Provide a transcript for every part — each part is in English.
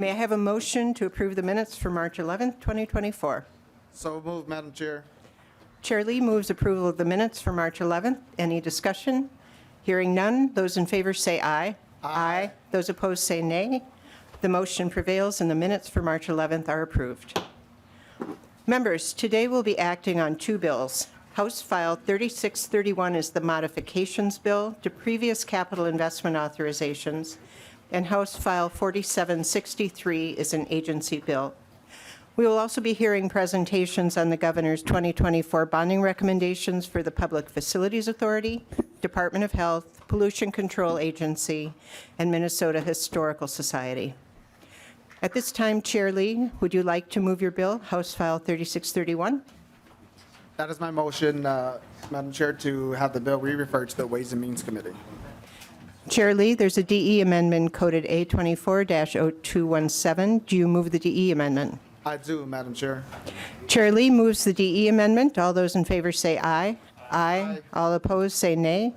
May I have a motion to approve the minutes for March 11th, 2024? So moved, Madam Chair. Chair Lee moves approval of the minutes for March 11th. Any discussion? Hearing none, those in favor say aye. Aye. Those opposed say nay. The motion prevails and the minutes for March 11th are approved. Members, today we'll be acting on two bills. House File 3631 is the modifications bill to previous capital investment authorizations, and House File 4763 is an agency bill. We will also be hearing presentations on the Governor's 2024 bonding recommendations for the Public Facilities Authority, Department of Health, Pollution Control Agency, and Minnesota Historical Society. At this time, Chair Lee, would you like to move your bill, House File 3631? That is my motion, Madam Chair, to have the bill re-referred to the Ways and Means Committee. Chair Lee, there's a DE amendment coded A24-0217. Do you move the DE amendment? I do, Madam Chair. Chair Lee moves the DE amendment. All those in favor say aye. Aye. All opposed say nay.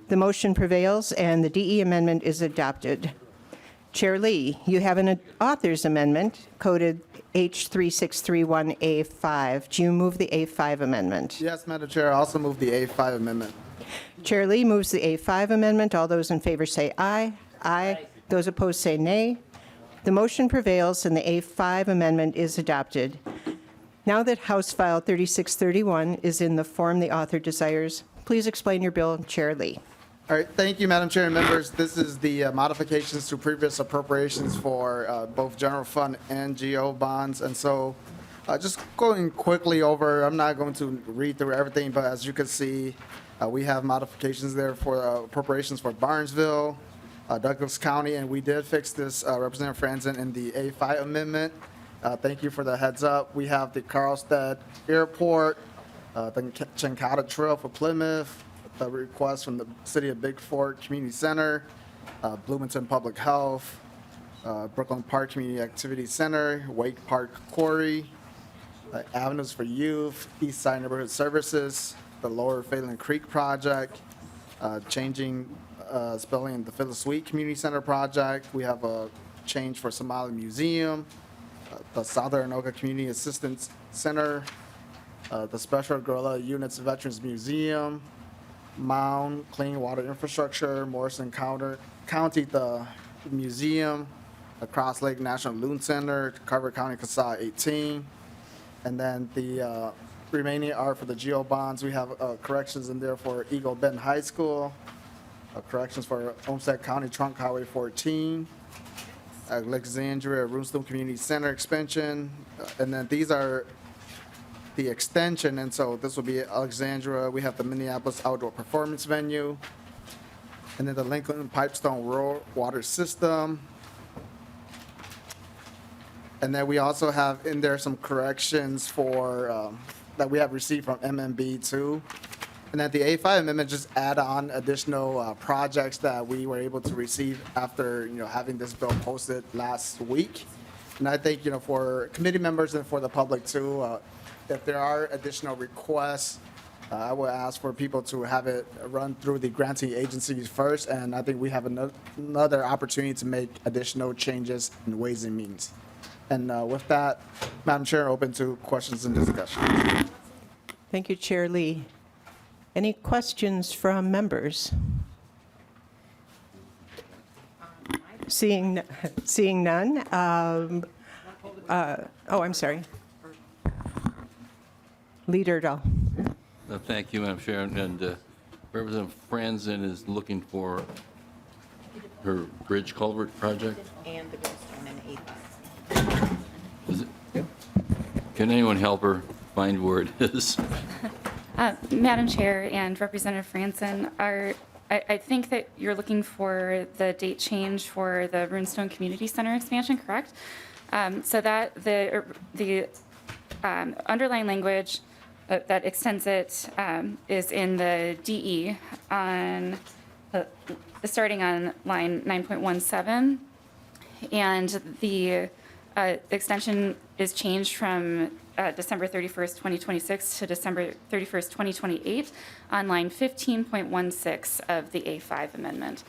The motion prevails and the DE amendment is adopted. Chair Lee, you have an author's amendment coded H3631A5. Do you move the A5 amendment? Yes, Madam Chair. I also move the A5 amendment. Chair Lee moves the A5 amendment. All those in favor say aye. Aye. Those opposed say nay. The motion prevails and the A5 amendment is adopted. Now that House File 3631 is in the form the author desires, please explain your bill, Chair Lee. All right, thank you, Madam Chair and members. This is the modifications to previous appropriations for both general fund and GO bonds. And so just going quickly over, I'm not going to read through everything, but as you can see, we have modifications there for appropriations for Barnesville, Douglas County, and we did fix this, Representative Franzen, in the A5 amendment. Thank you for the heads up. We have the Carlstead Airport, the Chancada Trail for Plymouth, the request from the City of Big Fort Community Center, Bloomington Public Health, Brooklyn Park Community Activity Center, Wake Park Quarry, Avenues for Youth, East Side Neighborhood Services, the Lower Phelan Creek Project, changing spelling the Phyllis Sweet Community Center project. We have a change for Somali Museum, the Southern Oka Community Assistance Center, the Special Guerrilla Units Veterans Museum, Mound Clean Water Infrastructure, Morrison County, the museum, the Cross Lake National Loon Center, Carver County CASA 18, and then the remaining are for the GO bonds. We have corrections in there for Eagle Bend High School, corrections for Olmsted County Trunk Highway 14, Alexandria Runestone Community Center expansion, and then these are the extension, and so this will be Alexandria. We have the Minneapolis Outdoor Performance Venue, and then the Lincoln Pipestone Rural Water System. And then we also have in there some corrections for that we have received from MMB too. And then the A5 amendment just add on additional projects that we were able to receive after having this bill posted last week. And I think for committee members and for the public too, if there are additional requests, I will ask for people to have it run through the granting agencies first, and I think we have another opportunity to make additional changes in Ways and Means. And with that, Madam Chair, open to questions and discussion. Thank you, Chair Lee. Any questions from members? Seeing none. I'm sorry. Leader Dahl. Thank you, Madam Chair. And Representative Franzen is looking for her bridge culvert project. And the Goldstone and A5. Is it? Can anyone help her find where it is? Madam Chair and Representative Franzen, I think that you're looking for the date change for the Runestone Community Center expansion, correct? So that the underlying language that extends it is in the DE on starting on line 9.17, and the extension is changed from December 31st, 2026 to December 31st, 2028 on line 15.16 of the A5 amendment.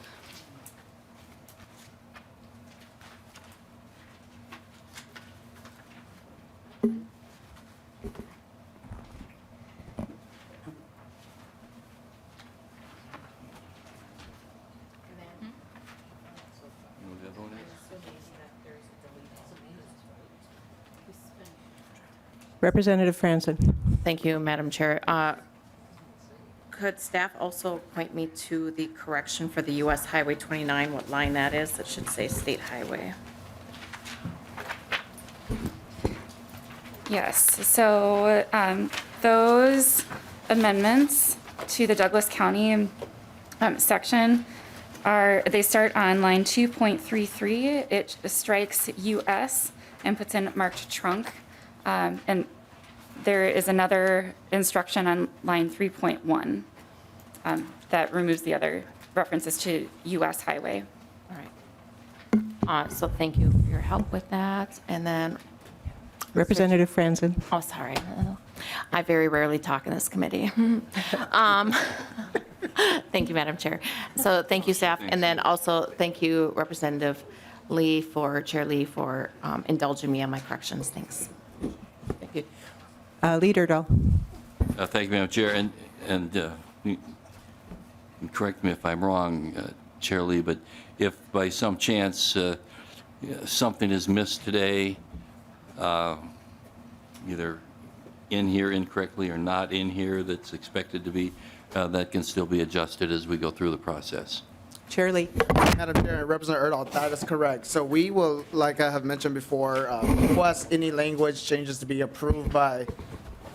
Representative Franson. Thank you, Madam Chair. Could staff also point me to the correction for the US Highway 29, what line that is? It should say State Highway. Yes, so those amendments to the Douglas County section they start on line 2.33. It strikes US and puts in marked trunk. And there is another instruction on line 3.1 that removes the other references to US highway. All right. So thank you for your help with that. And then, Representative Franson. oh, sorry. I very rarely talk in this committee. Thank you, Madam Chair. So thank you, staff. And then also, thank you, Representative Lee, Chair Lee, for indulging me on my corrections. Thanks. Thank you. Leader Dahl. Thank you, Madam Chair. And you can correct me if I'm wrong, Chair Lee, but if by some chance something is missed today, either in here incorrectly or not in here that's expected to be, that can still be adjusted as we go through the process. Chair Lee. Madam Chair, Representative Erdahl, that is correct. So we will, like I have mentioned before, request any language changes to be approved by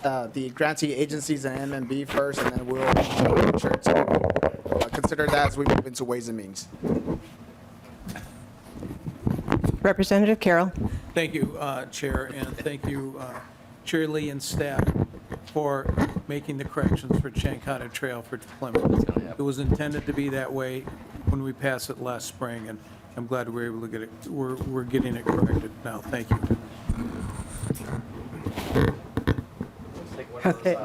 the grantee agencies and MMB first, and then we'll make sure to consider that as we move into Ways and Means. Representative Carroll. Thank you, Chair, and thank you, Chair Lee and staff, for making the corrections for Chancada Trail for Plymouth. It was intended to be that way when we passed it last spring, and I'm glad we were able to get it, we're getting it corrected now. Thank you. Okay.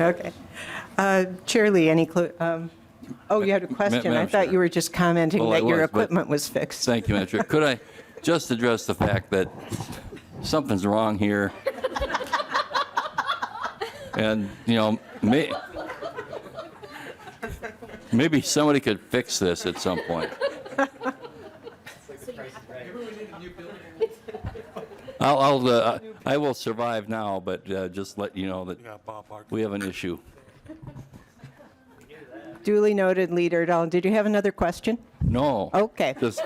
Okay. Chair Lee, any oh, you had a question. I Madam thought Chair. you were just commenting Well, I that your was, but- equipment was fixed. Thank you, Madam Chair. Could I just address the fact that something's wrong here? And, you know, maybe somebody could fix this at some point. I will survive now, but just let you know that we have an issue. Duly noted, Leader Dahl. Did you have another question? No. Okay. Just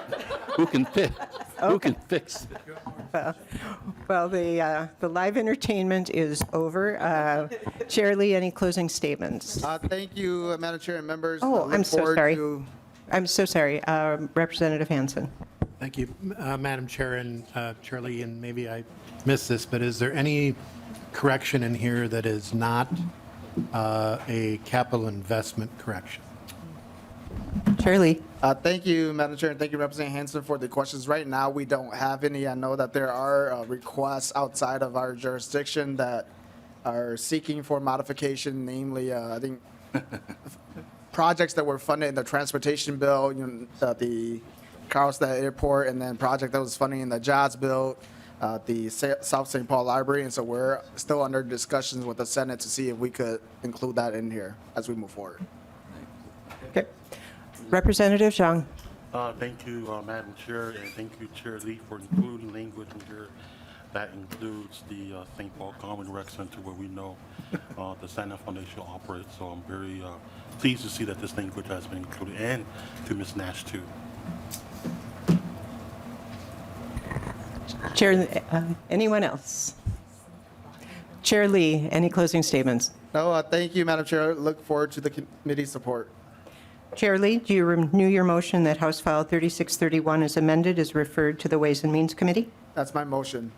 who can fix? Who can fix it? Well, the live entertainment is over. Chair Lee, any closing statements? Thank you, Madam Chair and members. Oh, Look I'm so forward sorry. to- I'm so sorry. Representative Hansen. Thank you, Madam Chair and Chair Lee, and maybe I missed this, but is there any correction in here that is not a capital investment correction? Chair Lee. Thank you, Madam Chair, and thank you, Representative Hanson, for the questions. Right now, we don't have any. I know that there are requests outside of our jurisdiction that are seeking for modification, namely, I think, projects that were funded in the transportation bill, you know, the Carlstadt Airport, and then project that was funding in the jobs bill, the South St. Paul Library, and so we're still under discussions with the Senate to see if we could include that in here as we move forward. Okay. Representative Zhang. Thank you, Madam Chair, and thank you, Chair Lee, for including language in here that includes the St. Paul Common Rec Center, where we know the Santa Foundation operates. So I'm very pleased to see that this language has been included, and to Ms. Nash, too. Chair, anyone else? Chair Lee, any closing statements? No, thank you, Madam Chair. Look forward to the committee's support. Chair Lee, do you renew your motion that House File 3631 is amended is referred to the Ways and Means Committee? That's my motion.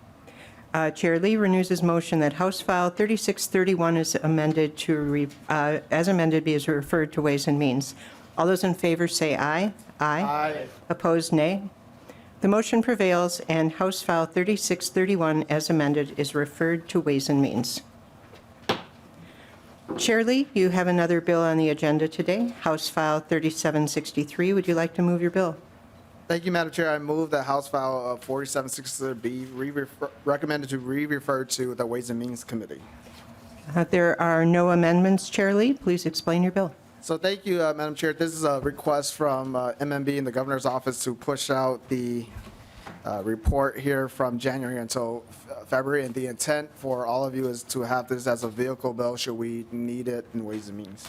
Chair Lee renews his motion that House File 3631 is amended to, as amended, be referred to Ways and Means. All those in favor say aye. Aye. Opposed, nay. The motion prevails, and House File 3631, as amended, is referred to Ways and Means. Chair Lee, you have another bill on the agenda today, House File 3763. Would you like to move your bill? Thank you, Madam Chair. I move that House File 4763 be recommended to re-refer to the Ways and Means Committee. There are no amendments, Chair Lee. Please explain your bill. So thank you, Madam Chair. This is a request from MMB and the Governor's Office to push out the report here from January until February, and the intent for all of you is to have this as a vehicle bill should we need it in Ways and Means.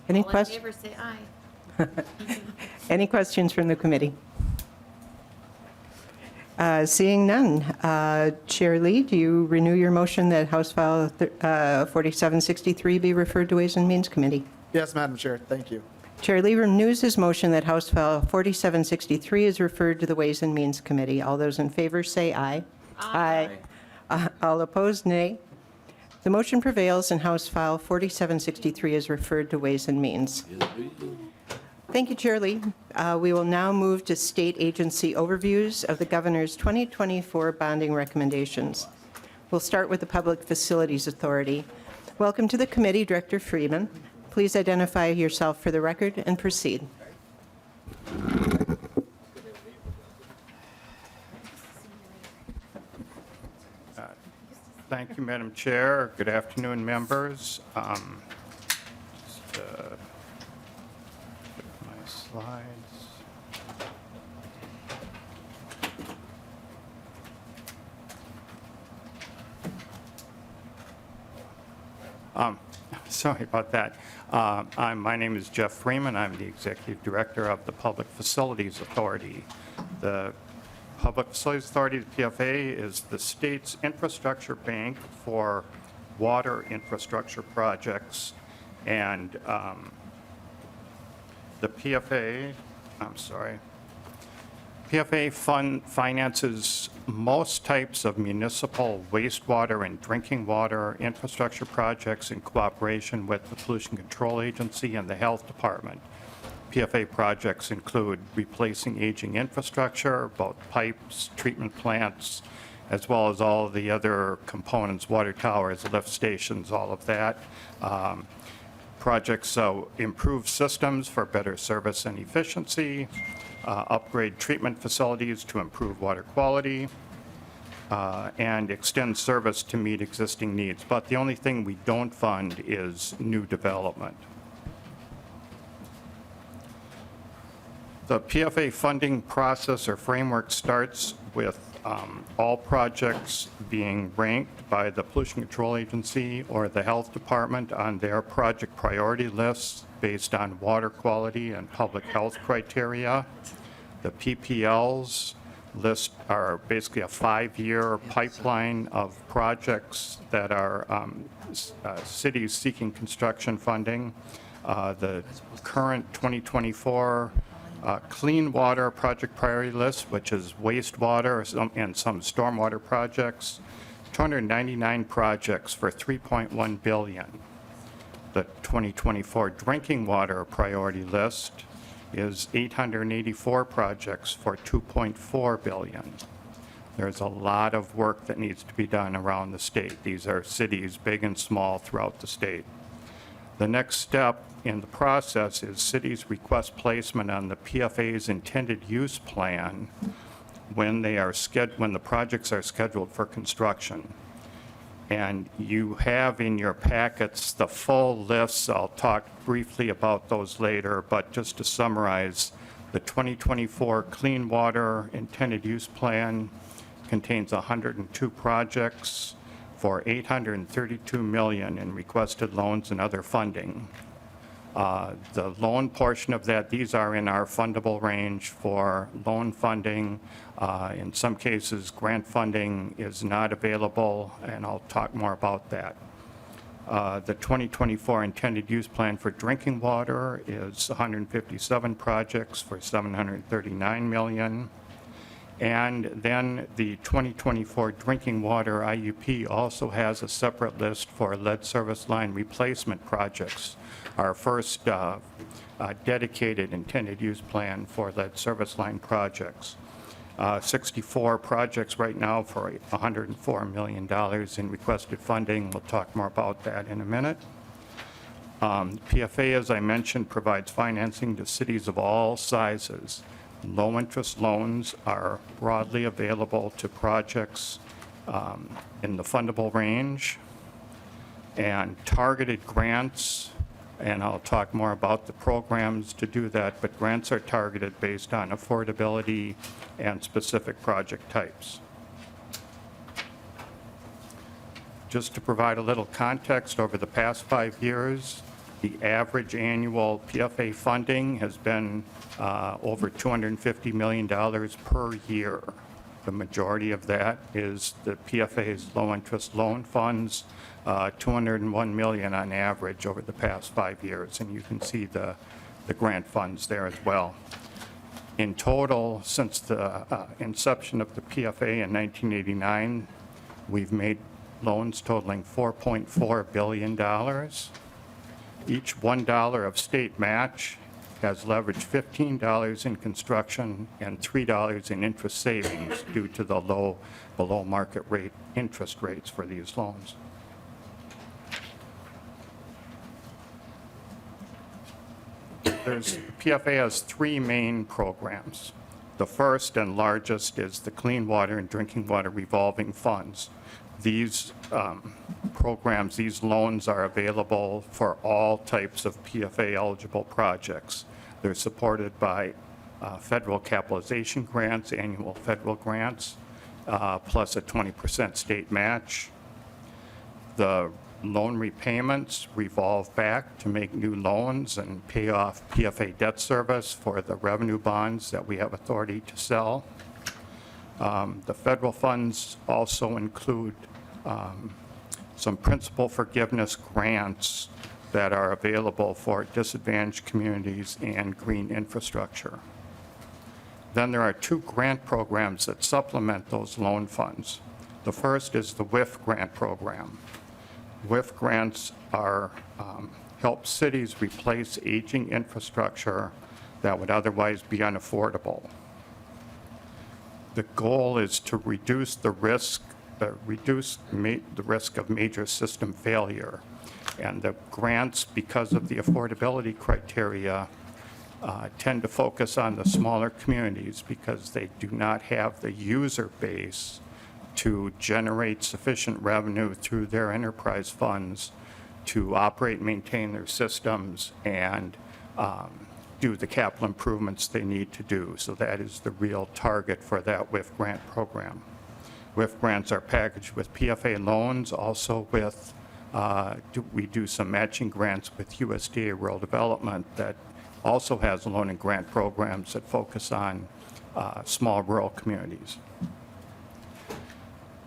Any All in questions? favor, say aye. Any questions from the committee? Seeing none, Chair Lee, do you renew your motion that House File 4763 be referred to Ways and Means Committee? Yes, Madam Chair, thank you. Chair Lee renews his motion that House File 4763 is referred to the Ways and Means Committee. All those in favor say aye. Aye. All opposed, nay. The motion prevails and House File 4763 is referred to Ways and Means. Thank you, Chair Lee. We will now move to state agency overviews of the Governor's 2024 bonding recommendations. We'll start with the Public Facilities Authority. Welcome to the committee, Director Freeman. Please identify yourself for the record and proceed. Thank you, Madam Chair. Good afternoon, members. Just, my slides. Sorry about that. My name is Jeff Freeman. I'm the Executive Director of the Public Facilities Authority. The Public Facilities Authority, the PFA, is the state's infrastructure bank for water infrastructure projects. And the PFA, PFA finances most types of municipal wastewater and drinking water infrastructure projects in cooperation with the Pollution Control Agency and the Health Department. PFA projects include replacing aging infrastructure, both pipes, treatment plants, as well as all of the other components, water towers, lift stations, all of that. Projects improve systems for better service and efficiency, upgrade treatment facilities to improve water quality, and extend service to meet existing needs. But the only thing we don't fund is new development. The PFA funding process or framework starts with all projects being ranked by the Pollution Control Agency or the Health Department on their project priority lists based on water quality and public health criteria. The PPLs list are basically a 5-year pipeline of projects that are cities seeking construction funding. The current 2024 clean water project priority list, which is wastewater and some stormwater projects, 299 projects for $3.1 billion. The 2024 drinking water priority list is 884 projects for $2.4 billion. There's a lot of work that needs to be done around the state. These are cities, big and small, throughout the state. The next step in the process is cities request placement on the PFA's intended use plan when the projects are scheduled for construction. And you have in your packets the full lists. I'll talk briefly about those later, but just to summarize, the 2024 Clean Water Intended Use Plan contains 102 projects for $832 million in requested loans and other funding. The loan portion of that, these are in our fundable range for loan funding. In some cases, grant funding is not available, and I'll talk more about that. The 2024 intended use plan for drinking water is 157 projects for $739 million. And then the 2024 drinking water IUP also has a separate list for lead service line replacement projects, our first dedicated intended use plan for lead service line projects. 64 projects right now for $104 million in requested funding. We'll talk more about that in a minute. PFA, as I mentioned, provides financing to cities of all sizes. Low-interest loans are broadly available to projects in the fundable range, and targeted grants and I'll talk more about the programs to do that, but grants are targeted based on affordability and specific project types. Just to provide a little context, over the past 5 years, the average annual PFA funding has been over $250 million per year. The majority of that is the PFA's low-interest loan funds, $201 million on average over the past 5 years, and you can see the grant funds there as well. In total, since the inception of the PFA in 1989, we've made loans totaling $4.4 billion. Each $1 of state match has leveraged $15 in construction and $3 in interest savings due to the low below market rate interest rates for these loans. PFA has 3 main programs. The first and largest is the Clean Water and Drinking Water Revolving Funds. These programs, these loans are available for all types of PFA-eligible projects. They're supported by federal capitalization grants, annual federal grants, plus a 20% state match. The loan repayments revolve back to make new loans and pay off PFA debt service for the revenue bonds that we have authority to sell. The federal funds also include some principal forgiveness grants that are available for disadvantaged communities and green infrastructure. Then there are 2 grant programs that supplement those loan funds. The first is the WIF grant program. WIF grants are help cities replace aging infrastructure that would otherwise be unaffordable. The goal is to reduce the risk of major system failure. And the grants, because of the affordability criteria, tend to focus on the smaller communities because they do not have the user base to generate sufficient revenue through their enterprise funds to operate and maintain their systems and do the capital improvements they need to do. So that is the real target for that WIF grant program. WIF grants are packaged with PFA loans, also with, we do some matching grants with USDA Rural Development that also has loan and grant programs that focus on small rural communities.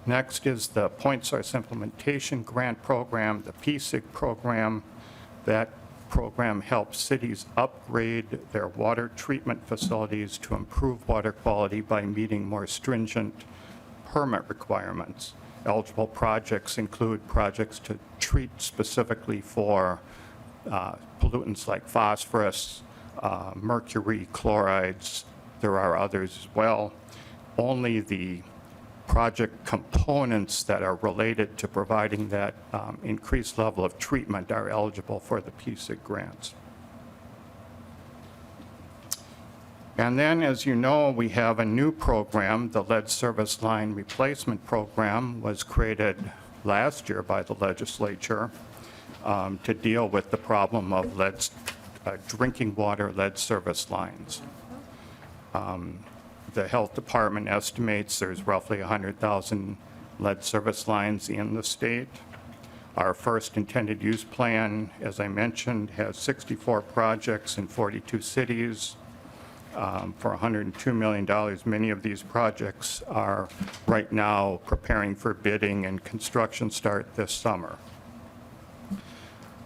Next is the Point Source Implementation Grant Program, the PSIG program. That program helps cities upgrade their water treatment facilities to improve water quality by meeting more stringent permit requirements. Eligible projects include projects to treat specifically for pollutants like phosphorus, mercury, chlorides. There are others as well. Only the project components that are related to providing that increased level of treatment are eligible for the PSIG grants. And then, as you know, we have a new program. The Lead Service Line Replacement Program was created last year by the legislature to deal with the problem of drinking water lead service lines. The health department estimates there's roughly 100,000 lead service lines in the state. Our first intended use plan, as I mentioned, has 64 projects in 42 cities for $102 million. Many of these projects are right now preparing for bidding and construction start this summer.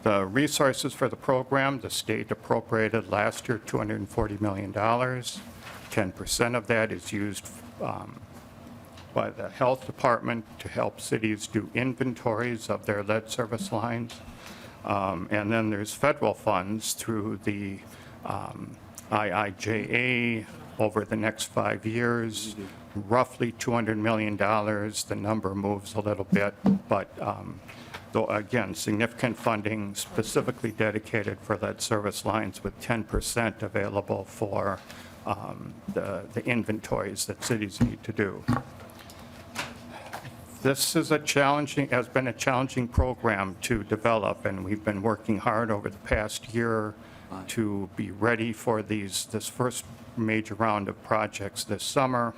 The resources for the program, the state appropriated last year $240 million. 10% of that is used by the health department to help cities do inventories of their lead service lines. And then there's federal funds through the IIJA over the next 5 years, roughly $200 million. The number moves a little bit, but though again, significant funding specifically dedicated for lead service lines with 10% available for the inventories that cities need to do. This is has been a challenging program to develop, and we've been working hard over the past year to be ready for this first major round of projects this summer.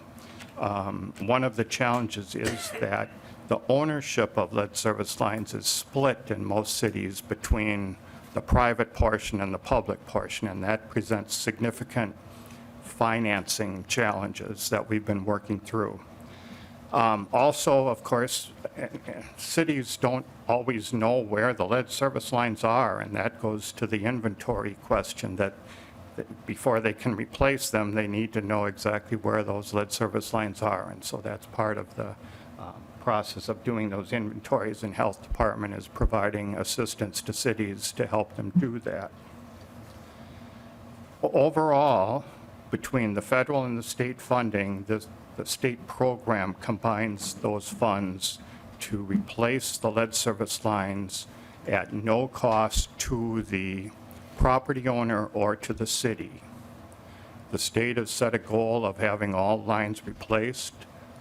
One of the challenges is that the ownership of lead service lines is split in most cities between the private portion and the public portion, and that presents significant financing challenges that we've been working through. Also, of course, cities don't always know where the lead service lines are, and that goes to the inventory question that before they can replace them, they need to know exactly where those lead service lines are. And so that's part of the process of doing those inventories, and Health Department is providing assistance to cities to help them do that. Overall, between the federal and the state funding, the state program combines those funds to replace the lead service lines at no cost to the property owner or to the city. The state has set a goal of having all lines replaced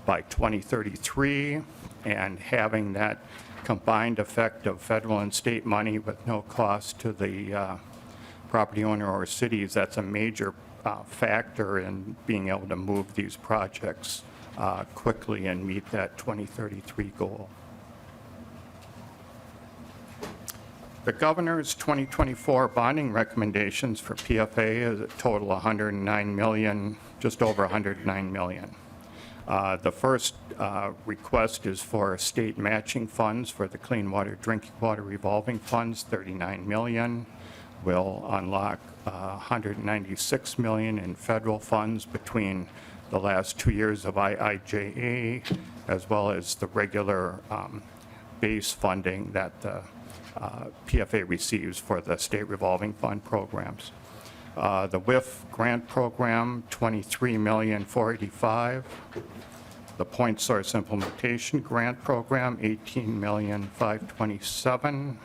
by 2033 and having that combined effect of federal and state money with no cost to the property owner or cities. That's a major factor in being able to move these projects quickly and meet that 2033 goal. The governor's 2024 bonding recommendations for PFA is a total 109 million, just over 109 million. The first request is for state matching funds for the Clean Water Drinking Water Revolving Funds, 39 million. Will unlock 196 million in federal funds between the last 2 years of IIJA, as well as the regular base funding that the PFA receives for the state revolving fund programs. The WIF grant program, 23,485,000. The point source implementation grant program, 18,527,000.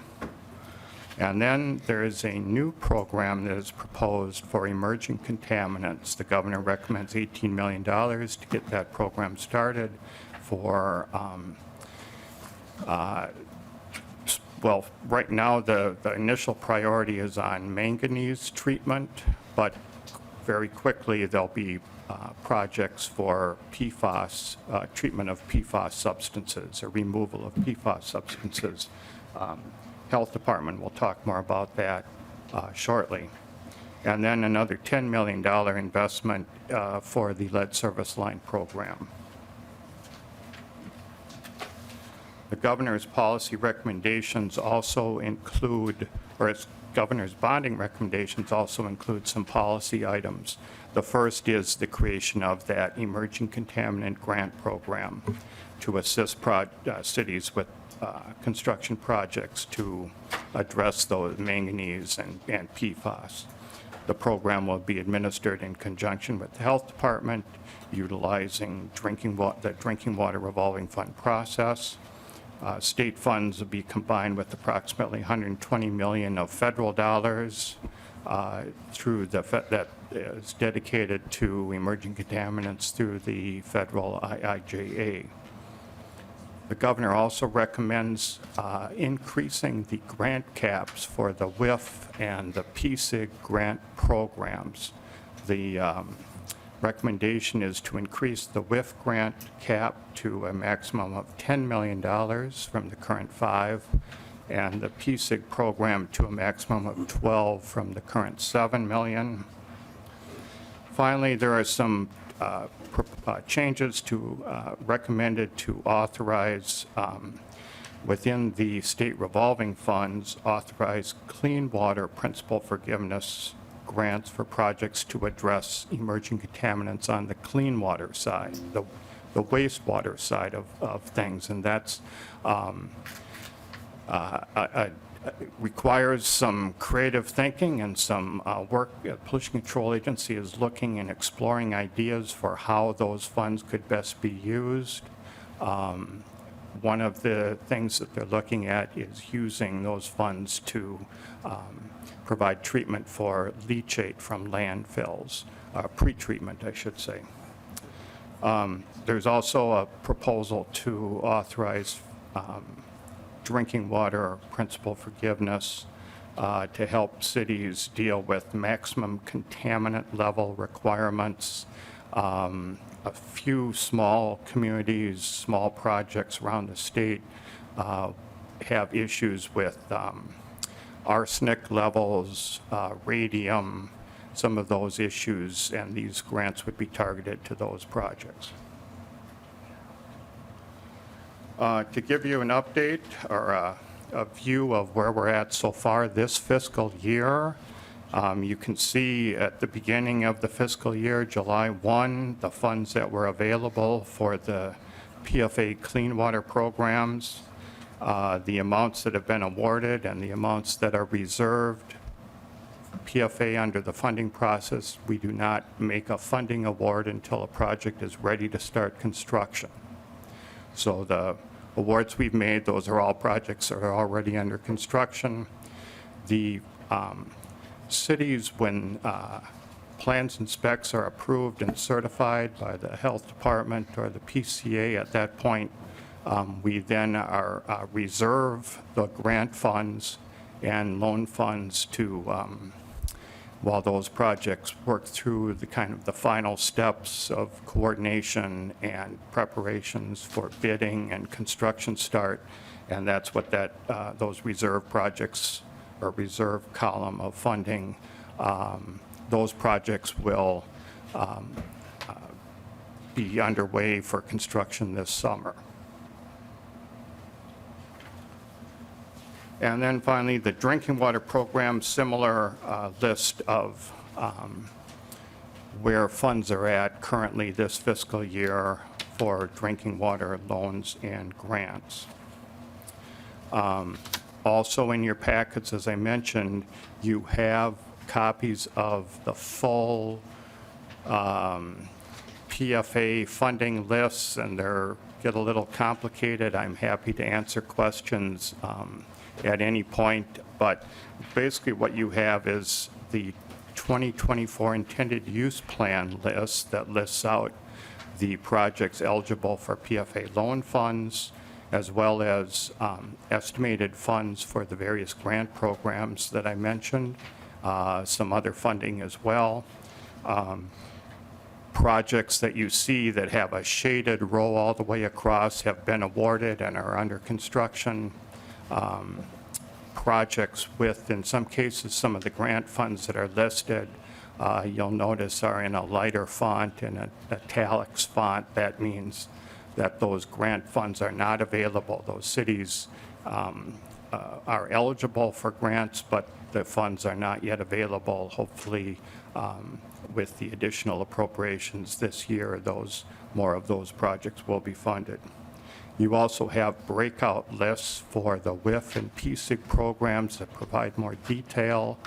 And then there is a new program that is proposed for emerging contaminants. The governor recommends $18 million to get that program started for, well, right now the initial priority is on manganese treatment, but very quickly there'll be projects for PFAS, treatment of PFAS substances or removal of PFAS substances. Health Department will talk more about that shortly. And then another $10 million investment for the lead service line program. The governor's policy recommendations also include, or its governor's bonding recommendations also include some policy items. The first is the creation of that emerging contaminant grant program to assist cities with construction projects to address those manganese and PFAS. The program will be administered in conjunction with the Health Department, utilizing the Drinking Water Revolving Fund process. State funds will be combined with approximately 120 million of federal dollars through that is dedicated to emerging contaminants through the federal IIJA. The governor also recommends increasing the grant caps for the WIF and the PSIG grant programs. The recommendation is to increase the WIF grant cap to a maximum of $10 million from the current 5, and the PSIG program to a maximum of 12 from the current 7 million. Finally, there are some changes recommended to authorize within the state revolving funds, authorize clean water principal forgiveness grants for projects to address emerging contaminants on the clean water side, the wastewater side of things, and that's requires some creative thinking and some work. The Pollution Control Agency is looking and exploring ideas for how those funds could best be used. One of the things that they're looking at is using those funds to provide treatment for leachate from landfills, pre-treatment, I should say. There's also a proposal to authorize drinking water principal forgiveness to help cities deal with maximum contaminant level requirements. A few small communities, small projects around the state have issues with arsenic levels, radium, some of those issues, and these grants would be targeted to those projects. To give you an update or a view of where we're at so far this fiscal year, you can see at the beginning of the fiscal year, July 1, the funds that were available for the PFA clean water programs, the amounts that have been awarded and the amounts that are reserved. PFA under the funding process, we do not make a funding award until a project is ready to start construction. So the awards we've made, those are all projects that are already under construction. The cities, when plans and specs are approved and certified by the health department or the PCA at that point, we then are reserve the grant funds and loan funds to, while those projects work through the kind of the final steps of coordination and preparations for bidding and construction start. And that's what that, those reserve projects or reserve column of funding, those projects will be underway for construction this summer. And then finally, the drinking water program, similar list of where funds are at currently this fiscal year for drinking water loans and grants. Also in your packets, as I mentioned, you have copies of the full PFA funding lists, and they're get a little complicated. I'm happy to answer questions at any point, but basically what you have is the 2024 intended use plan list that lists out the projects eligible for PFA loan funds, as well as estimated funds for the various grant programs that I mentioned, some other funding as well. Projects that you see that have a shaded row all the way across have been awarded and are under construction. Projects with, in some cases, some of the grant funds that are listed, you'll notice are in a lighter font and an italics font. That means that those grant funds are not available. Those cities are eligible for grants, but the funds are not yet available. Hopefully, with the additional appropriations this year, more of those projects will be funded. You also have breakout lists for the WIF and PSIG programs that provide more detail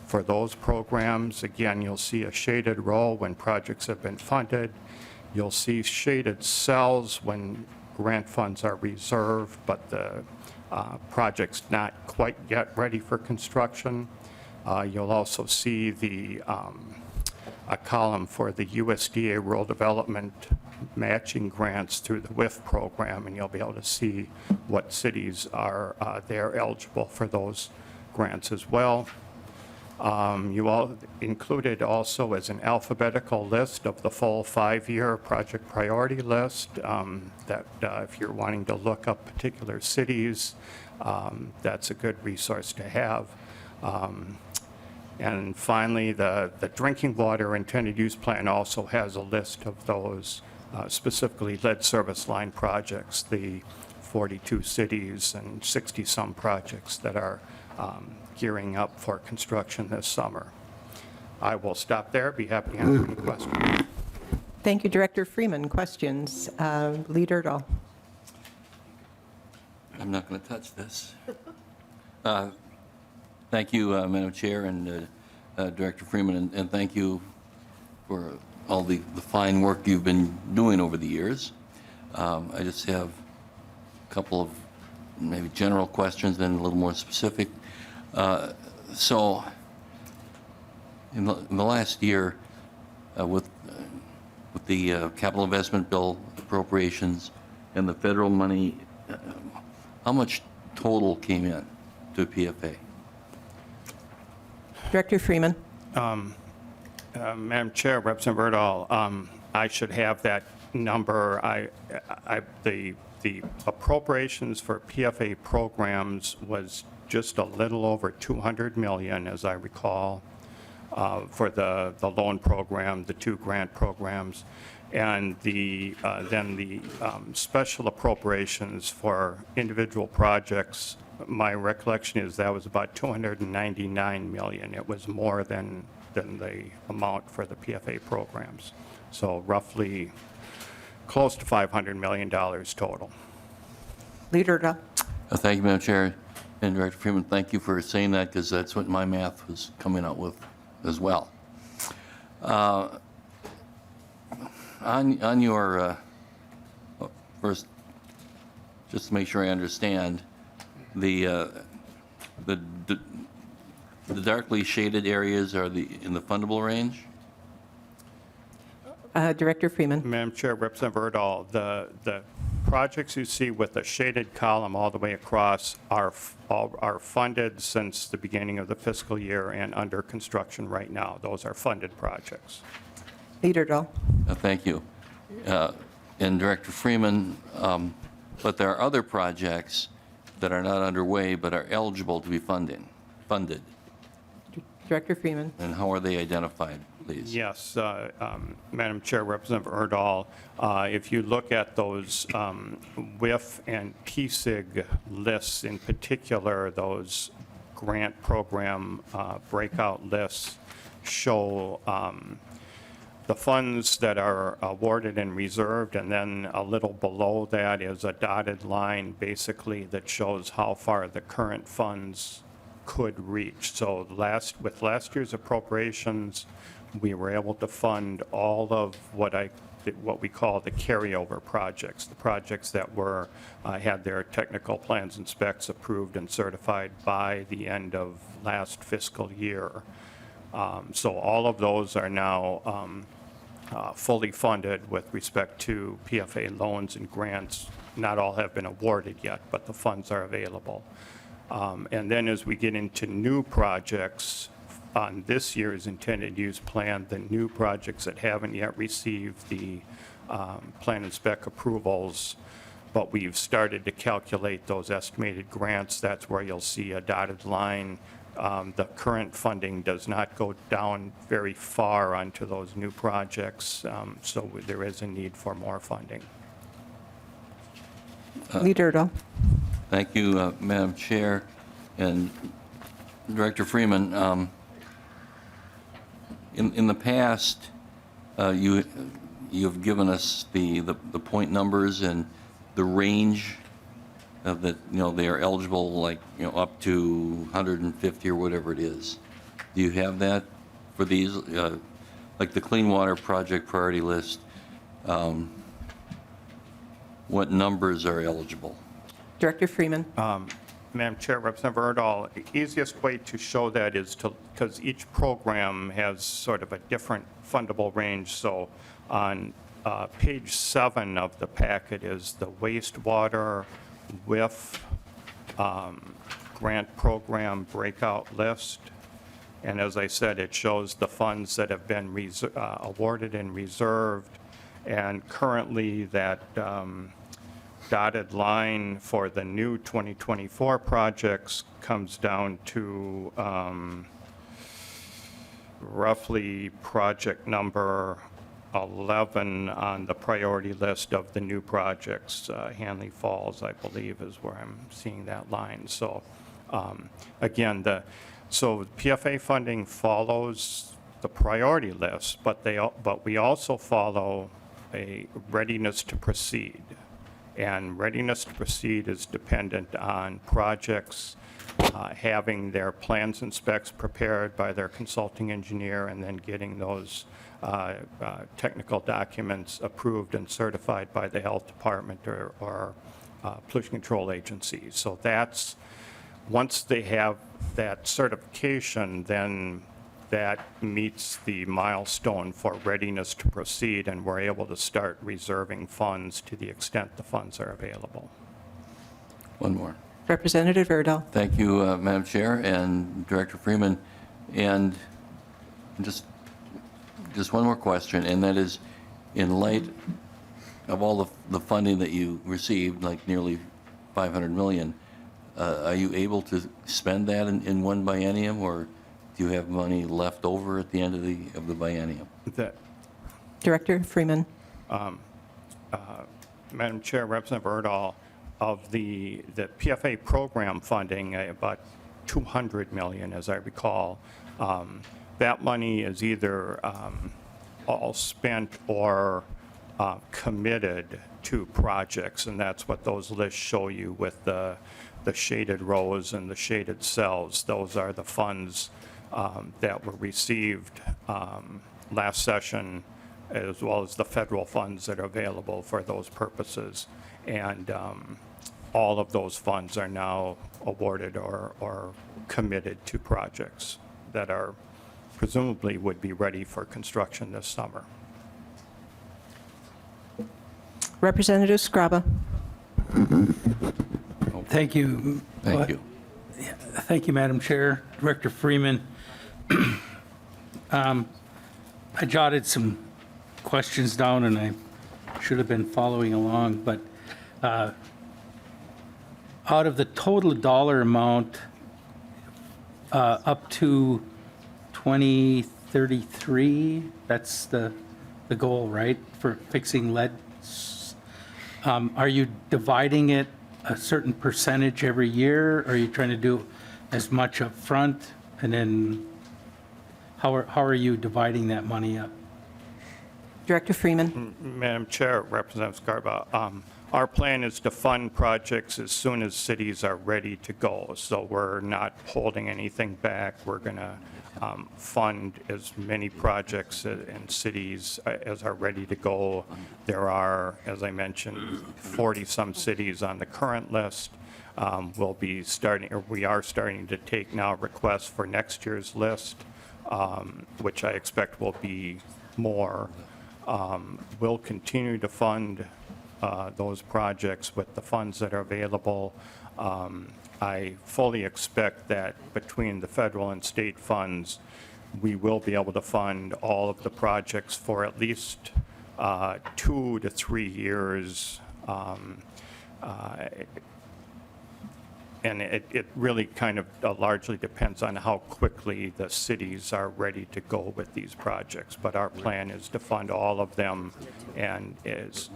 for those programs. Again, you'll see a shaded row when projects have been funded. You'll see shaded cells when grant funds are reserved, but the project's not quite yet ready for construction. You'll also see a column for the USDA Rural Development matching grants through the WIF program, and you'll be able to see what cities are there eligible for those grants as well. You all included also as an alphabetical list of the full 5-year project priority list that if you're wanting to look up particular cities, that's a good resource to have. And finally, the drinking water intended use plan also has a list of those specifically lead service line projects, the 42 cities and 60-some projects that are gearing up for construction this summer. I will stop there, be happy to answer any questions. Thank you, Director Freeman. Questions? Leader Dahl. I'm not going to touch this. Thank you, Madam Chair and Director Freeman, and thank you for all the fine work you've been doing over the years. I just have a couple of maybe general questions and a little more specific. So in the last year, with the capital investment bill appropriations and the federal money, how much total came in to PFA? Director Freeman. Madam Chair, Representative Erdahl, I should have that number. The appropriations for PFA programs was just a little over 200 million, as I recall, for the loan program, the 2 grant programs, and then the special appropriations for individual projects. My recollection is that was about 299 million. It was more than the amount for the PFA programs. So roughly close to $500 million total. Leader Erdahl. Thank you, Madam Chair. And Director Freeman, thank you for saying that, because that's what my math was coming out with as well. On your, first, just to make sure I understand, the darkly shaded areas are in the fundable range? Director Freeman. Madam Chair, Representative Erdahl, the projects you see with the shaded column all the way across are funded since the beginning of the fiscal year and under construction right now. Those are funded projects. Leader Erdahl. Thank you. And Director Freeman, but there are other projects that are not underway but are eligible to be funded. Director Freeman. And how are they identified, please? Yes, Madam Chair, Representative Erdahl, if you look at those WIF and PSIG lists in particular, those grant program breakout lists show the funds that are awarded and reserved, and then a little below that is a dotted line basically that shows how far the current funds could reach. So with last year's appropriations, we were able to fund all of what we call the carryover projects, the projects that had their technical plans and specs approved and certified by the end of last fiscal year. So all of those are now fully funded with respect to PFA loans and grants. Not all have been awarded yet, but the funds are available. And then as we get into new projects on this year's intended use plan, the new projects that haven't yet received the plan and spec approvals, but we've started to calculate those estimated grants, that's where you'll see a dotted line. The current funding does not go down very far onto those new projects, so there is a need for more funding. Leader Erdahl. Thank you, Madam Chair. And Director Freeman, in the past, you've given us the point numbers and the range of that, they are eligible, like, up to 150 or whatever it is. Do you have that for these, like the Clean Water Project Priority List? What numbers are eligible? Director Freeman. Madam Chair, Representative Erdahl, the easiest way to show that is because each program has sort of a different fundable range. So on page 7 of the packet is the wastewater WIF grant program breakout list. And as I said, it shows the funds that have been awarded and reserved. And currently that dotted line for the new 2024 projects comes down to roughly project number 11 on the priority list of the new projects. Hanley Falls, I believe, is where I'm seeing that line. So again, so PFA funding follows the priority list, but we also follow a readiness to proceed. And readiness to proceed is dependent on projects having their plans and specs prepared by their consulting engineer and then getting those technical documents approved and certified by the health department or pollution control agency. So that's, once they have that certification, then that meets the milestone for readiness to proceed, and we're able to start reserving funds to the extent the funds are available. One more. Representative Erdahl. Thank you, Madam Chair and Director Freeman. And just one more question, and that is, in light of all the funding that you received, like nearly 500 million, are you able to spend that in one biennium, or do you have money left over at the end of the biennium? That, Director Freeman. Madam Chair, Representative Erdahl, of the PFA program funding, about 200 million, as I recall, that money is either all spent or committed to projects, and that's what those lists show you with the shaded rows and the shaded cells. Those are the funds that were received last session, as well as the federal funds that are available for those purposes. And all of those funds are now awarded or committed to projects that are presumably would be ready for construction this summer. Representative Scraba. Thank you. Thank you. Thank you, Madam Chair. Director Freeman. I jotted some questions down, and I should have been following along, but out of the total dollar amount up to 2033, that's the goal, right, for fixing lead? Are you dividing it a certain percentage every year? Or are you trying to do as much up front, and then how are you dividing that money up? Director Freeman. Madam Chair, Representative Scarba, our plan is to fund projects as soon as cities are ready to go. So we're not holding anything back. We're going to fund as many projects in cities as are ready to go. There are, as I mentioned, 40-some cities on the current list. We are starting to take now requests for next year's list, which I expect will be more. We'll continue to fund those projects with the funds that are available. I fully expect that between the federal and state funds, we will be able to fund all of the projects for at least 2 to 3 years. And it really kind of largely depends on how quickly the cities are ready to go with these projects. But our plan is to fund all of them, and as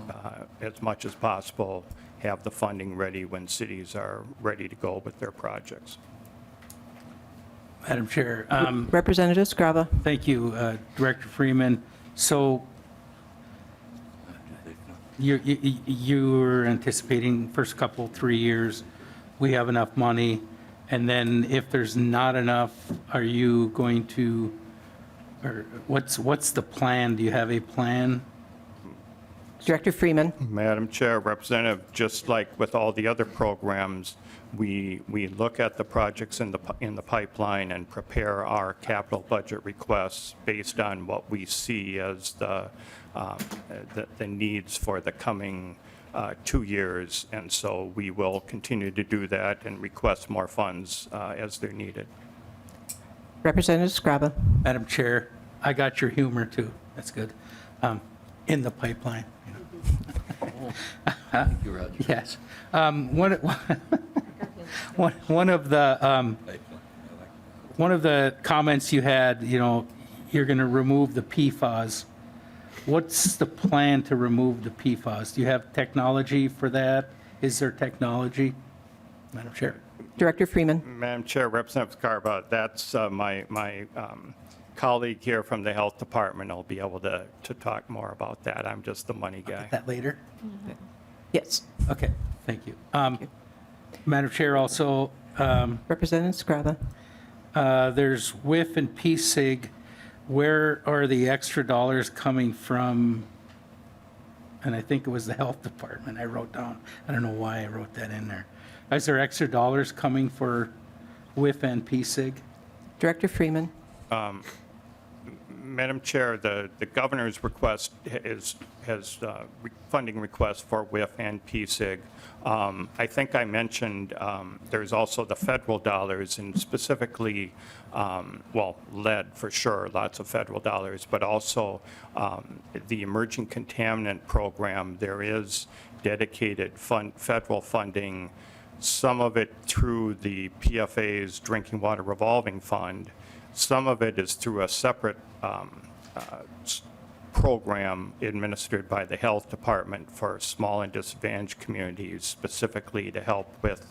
much as possible, have the funding ready when cities are ready to go with their projects. Madam Chair. Representative Scraba. Thank you, Director Freeman. So you're anticipating first couple, 3 years, we have enough money, and then if there's not enough, are you going to, or what's the plan? Do you have a plan? Director Freeman. Madam Chair, Representative, just like with all the other programs, we look at the projects in the pipeline and prepare our capital budget requests based on what we see as the needs for the coming 2 years. And so we will continue to do that and request more funds as they're needed. Representative Scraba. Madam Chair, I got your humor too. That's good. In the pipeline. Thank you, Roger. Yes. One of the comments you had, you're going to remove the PFAS. What's the plan to remove the PFAS? Do you have technology for that? Is there technology? Madam Chair. Director Freeman. Madam Chair, Representative Scarba, that's my colleague here from the Health Department will be able to talk more about that. I'm just the money guy. That later? Yes. Okay, thank you. Madam Chair, also, Representative Scraba. there's WIF and PSIG. Where are the extra dollars coming from? And I think it was the Health Department I wrote down. I don't know why I wrote that in there. Is there extra dollars coming for WIF and PSIG? Director Freeman. Madam Chair, the governor's request has funding requests for WIF and PSIG. I think I mentioned there's also the federal dollars and specifically, well, lead for sure, lots of federal dollars, but also the emerging contaminant program. There is dedicated federal funding, some of it through the PFA's Drinking Water Revolving Fund. Some of it is through a separate program administered by the Health Department for small and disadvantaged communities, specifically to help with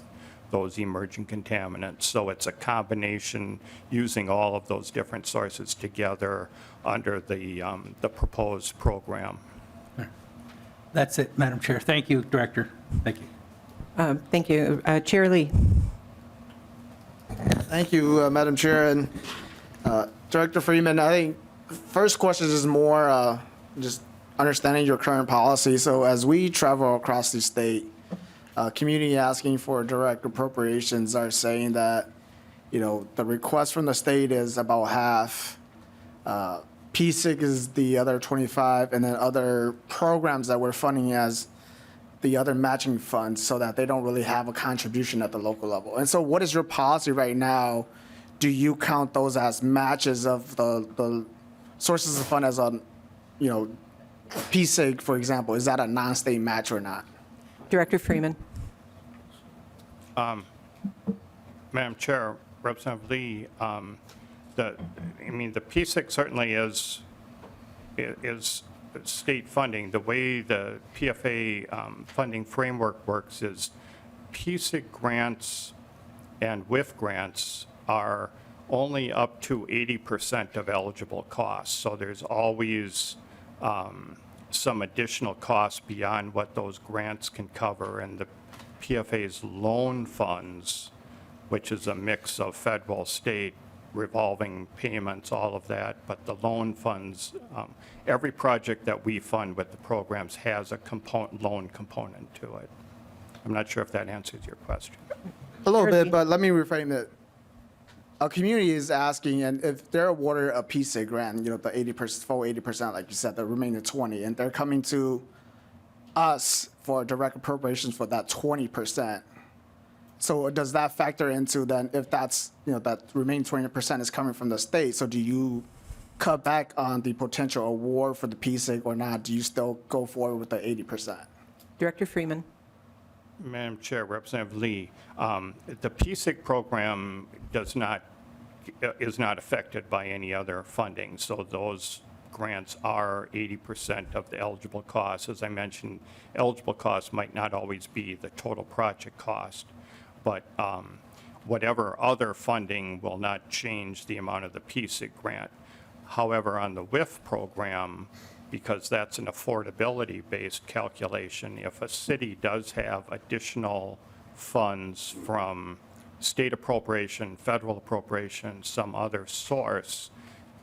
those emerging contaminants. So it's a combination using all of those different sources together under the proposed program. That's it, Madam Chair. Thank you, Director. Thank you. Thank you. Chair Lee. Thank you, Madam Chair. And Director Freeman, I think first question is more just understanding your current policy. So as we travel across the state, community asking for direct appropriations are saying that, the request from the state is about half. PSIC is the other 25, and then other programs that we're funding as the other matching funds so that they don't really have a contribution at the local level. And so what is your policy right now? Do you count those as matches of the sources of fund as a, PSIG, for example? Is that a non-state match or not? Director Freeman. Madam Chair, Representative Lee, the PSIC certainly is state funding. The way the PFA funding framework works is PSIC grants and WIF grants are only up to 80% of eligible costs. So there's always some additional costs beyond what those grants can cover. And the PFA's loan funds, which is a mix of federal, state, revolving payments, all of that, but the loan funds, every project that we fund with the programs has a loan component to it. I'm not sure if that answers your question. A little bit, but let me reframe it. A community is asking, and if they're awarded a PSIG grant, the 80%, full 80%, like you said, the remaining 20, and they're coming to us for direct appropriations for that 20%. So does that factor into then if that's, that remaining 20% is coming from the state? So do you cut back on the potential award for the PSIG or not? Do you still go forward with the 80%? Director Freeman. Madam Chair, Representative Lee, the PSIC program is not affected by any other funding. So those grants are 80% of the eligible costs. As I mentioned, eligible costs might not always be the total project cost, but whatever other funding will not change the amount of the PSIC grant. However, on the WIF program, because that's an affordability-based calculation, if a city does have additional funds from state appropriation, federal appropriation, some other source,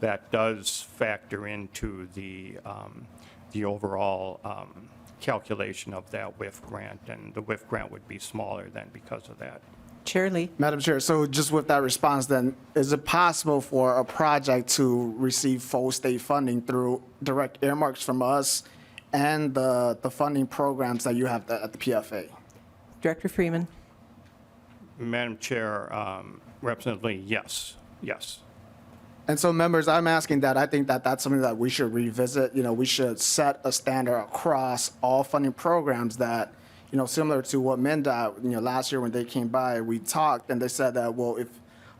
that does factor into the overall calculation of that WIF grant, and the WIF grant would be smaller then because of that. Chair Lee. Madam Chair, so just with that response then, is it possible for a project to receive full state funding through direct earmarks from us and the funding programs that you have at the PFA? Director Freeman. Madam Chair, Representative Lee, yes. And so members, I'm asking that, I think that that's something that we should revisit. We should set a standard across all funding programs that, similar to what MnDOT, last year when they came by, we talked and they said that, well, if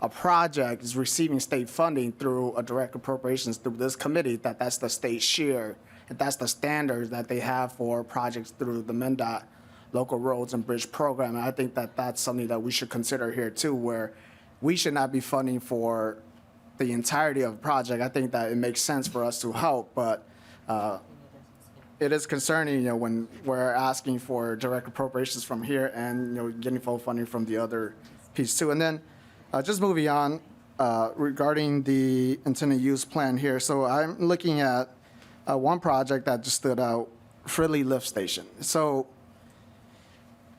a project is receiving state funding through a direct appropriations through this committee, that's the state share. And that's the standards that they have for projects through the MnDOT local roads and bridge program. And I think that that's something that we should consider here too, where we should not be funding for the entirety of a project. I think that it makes sense for us to help, but it is concerning, when we're asking for direct appropriations from here and, getting full funding from the other piece too. And then just moving on, regarding the intended use plan here. So I'm looking at one project that just stood out, Fridley Lift Station. So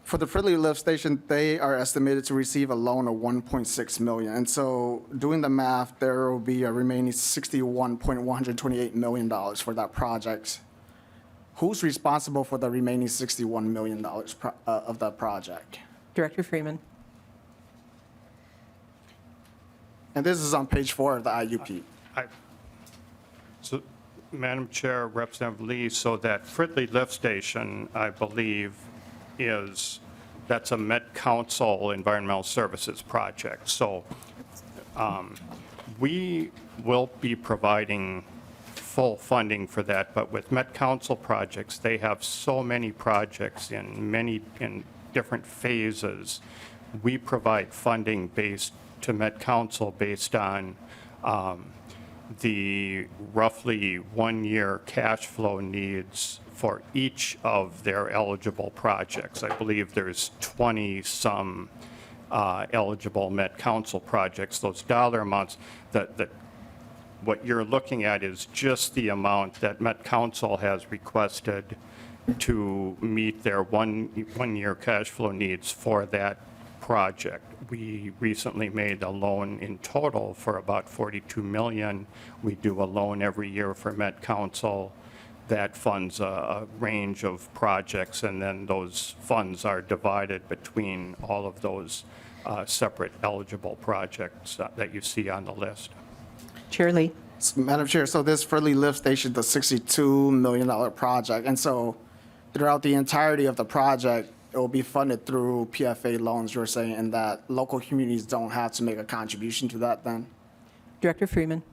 for the Fridley lift station, they are estimated to receive a loan of 1.6 million. And so doing the math, there will be a remaining $61.128 million for that project. Who's responsible for the remaining $61 million of that project? Director Freeman. And this is on page 4 of the IUP. So, Madam Chair, Representative Lee, so that Fridley Lift Station, I believe, that's a Met Council Environmental Services project. So we will be providing full funding for that, but with Met Council projects, they have so many projects in different phases. We provide funding to Met Council based on the roughly 1-year cash flow needs for each of their eligible projects. I believe there's 20-some eligible Met Council projects. Those dollar amounts, that what you're looking at is just the amount that Met Council has requested to meet their one-year cash flow needs for that project. We recently made a loan in total for about $42 million. We do a loan every year for Met Council that funds a range of projects, and then those funds are divided between all of those separate eligible projects that you see on the list. Chair Lee. Madam Chair, so this Fridley lift station, the $62 million project, and so throughout the entirety of the project, it will be funded through PFA loans, you're saying, and that local communities don't have to make a contribution to that then? Director Freeman.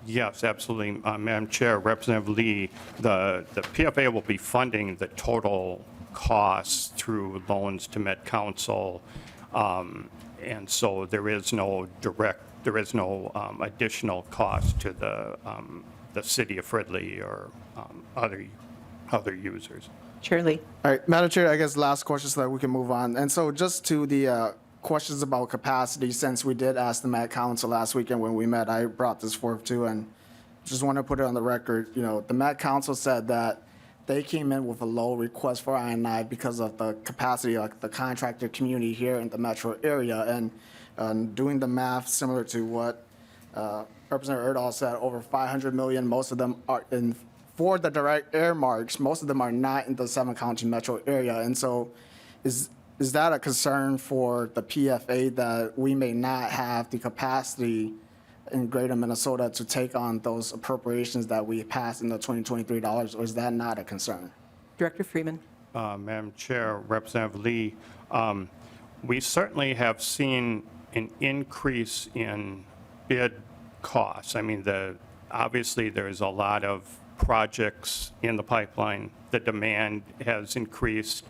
Yes, absolutely. Madam Chair, Representative Lee, the PFA will be funding the total costs through loans to Met Council, and so there is no additional cost to the city of Fridley or other users. Chair Lee. All right, Madam Chair, I guess last question so that we can move on. And so just to the questions about capacity, since we did ask the Met Council last weekend when we met, I brought this forth too, and just want to put it on the record. You know, the Met Council said that they came in with a low request for I&I because of the capacity of the contractor community here in the metro area. And doing the math similar to what Representative Erdahl said, over 500 million, most of them are in for the direct earmarks, most of them are not in the 7-county metro area. And so is that a concern for the PFA that we may not have the capacity in greater Minnesota to take on those appropriations that we passed in the 2023 dollars, or is that not a concern? Director Freeman. Madam Chair, Representative Lee, we certainly have seen an increase in bid costs. I mean, obviously there's a lot of projects in the pipeline. The demand has increased.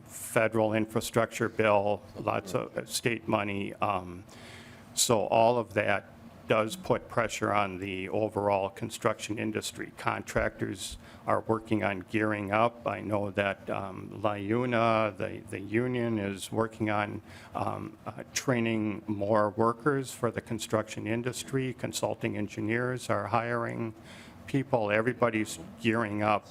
Federal infrastructure bill, lots of state money. So all of that does put pressure on the overall construction industry. Contractors are working on gearing up. I know that LIUNA, the union, is working on training more workers for the construction industry. Consulting engineers are hiring people. Everybody's gearing up.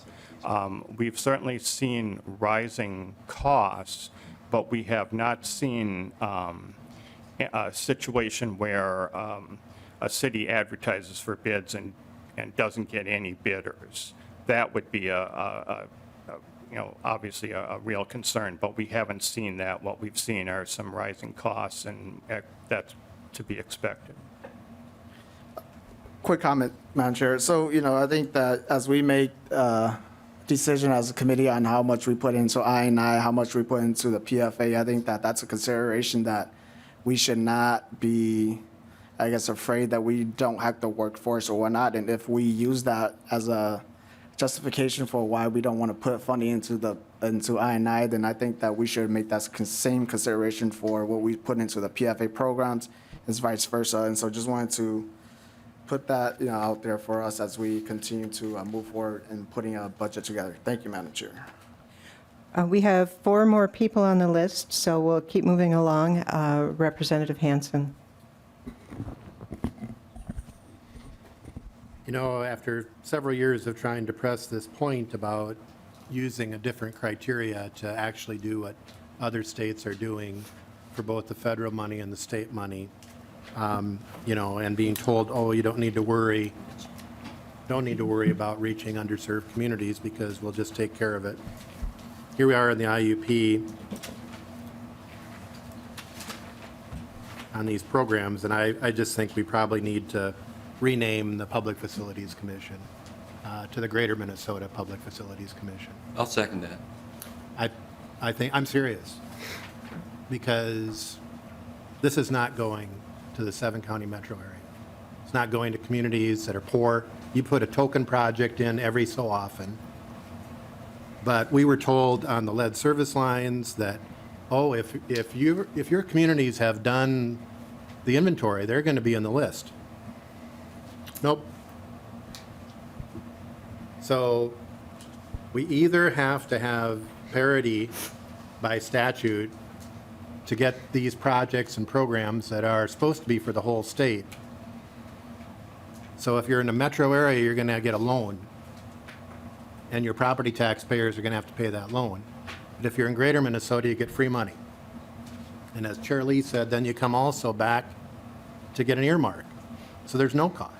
We've certainly seen rising costs, but we have not seen a situation where a city advertises for bids and doesn't get any bidders. That would be obviously a real concern, but we haven't seen that. What we've seen are some rising costs, and that's to be expected. Quick comment, Madam Chair. So, I think that as we make a decision as a committee on how much we put into I&I, how much we put into the PFA, I think that that's a consideration that we should not be, I guess, afraid that we don't have the workforce or whatnot. And if we use that as a justification for why we don't want to put funding into I&I, then I think that we should make that same consideration for what we put into the PFA programs, and vice versa. And so just wanted to put that out there for us as we continue to move forward in putting a budget together. Thank you, Madam Chair. We have 4 more people on the list, so we'll keep moving along. Representative Hansen. After several years of trying to press this point about using a different criteria to actually do what other states are doing for both the federal money and the state money, you know, and being told, oh, you don't need to worry about reaching underserved communities because we'll just take care of it. Here we are in the IUP on these programs, and I just think we probably need to rename the Public Facilities Commission to the Greater Minnesota Public Facilities Commission. I'll second that. I think, I'm serious, because this is not going to the 7-county metro area. It's not going to communities that are poor. You put a token project in every so often. But we were told on the lead service lines that, oh, if your communities have done the inventory, they're going to be in the list. Nope. So we either have to have parity by statute to get these projects and programs that are supposed to be for the whole state. So if you're in a metro area, you're going to get a loan, and your property taxpayers are going to have to pay that loan. But if you're in Greater Minnesota, you get free money. And as Chair Lee said, then you come also back to get an earmark. So there's no cost.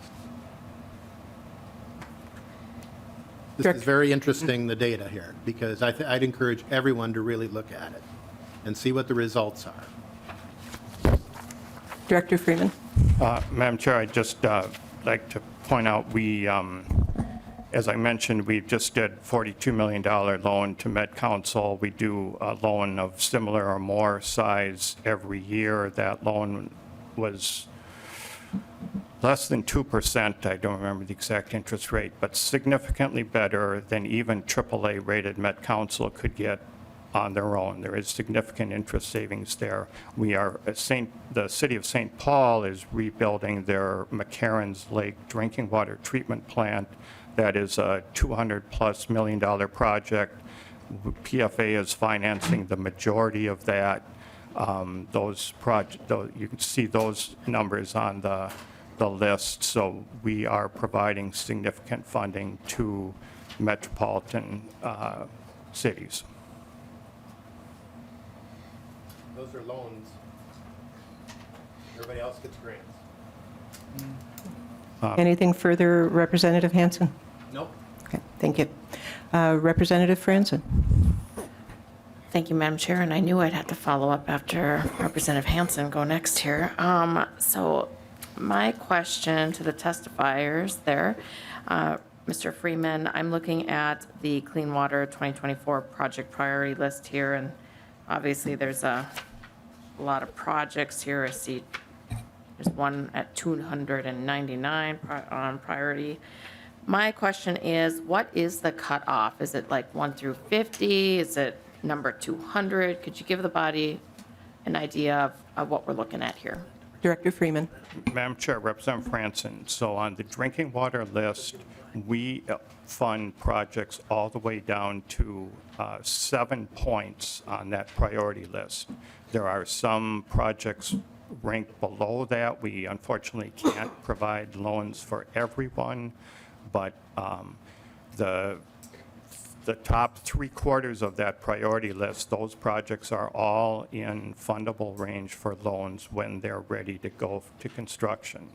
This is very interesting, the data here, because I'd encourage everyone to really look at it and see what the results are. Director Freeman. Madam Chair, I'd just like to point out, we, as I mentioned, we just did $42 million loan to Med Council. We do a loan of similar or more size every year. That loan was less than 2%, I don't remember the exact interest rate, but significantly better than even AAA-rated Met Council could get on their own. There is significant interest savings there. We are, the city of St. Paul is rebuilding their McCarran's Lake drinking water treatment plant. That is a $200+ million project. PFA is financing the majority of that. You can see those numbers on the list. So we are providing significant funding to metropolitan cities. Those are loans. Everybody else gets grants. Anything further, Representative Hansen? Nope. Okay, thank you. Representative Franson. Thank you, Madam Chair, and I knew I'd have to follow up after Representative Hansen go next here. So my question to the testifiers there, Mr. Freeman, I'm looking at the Clean Water 2024 project priority list here, and obviously there's a lot of projects here. I see there's one at 299 on priority. My question is, what is the cutoff? Is it like 1 through 50? Is it number 200? Could you give the body an idea of what we're looking at here? Director Freeman. Madam Chair, Representative Franson, so on the drinking water list, we fund projects all the way down to 7 points on that priority list. There are some projects ranked below that. We unfortunately can't provide loans for everyone, but the top 3/4 of that priority list, those projects are all in fundable range for loans when they're ready to go to construction.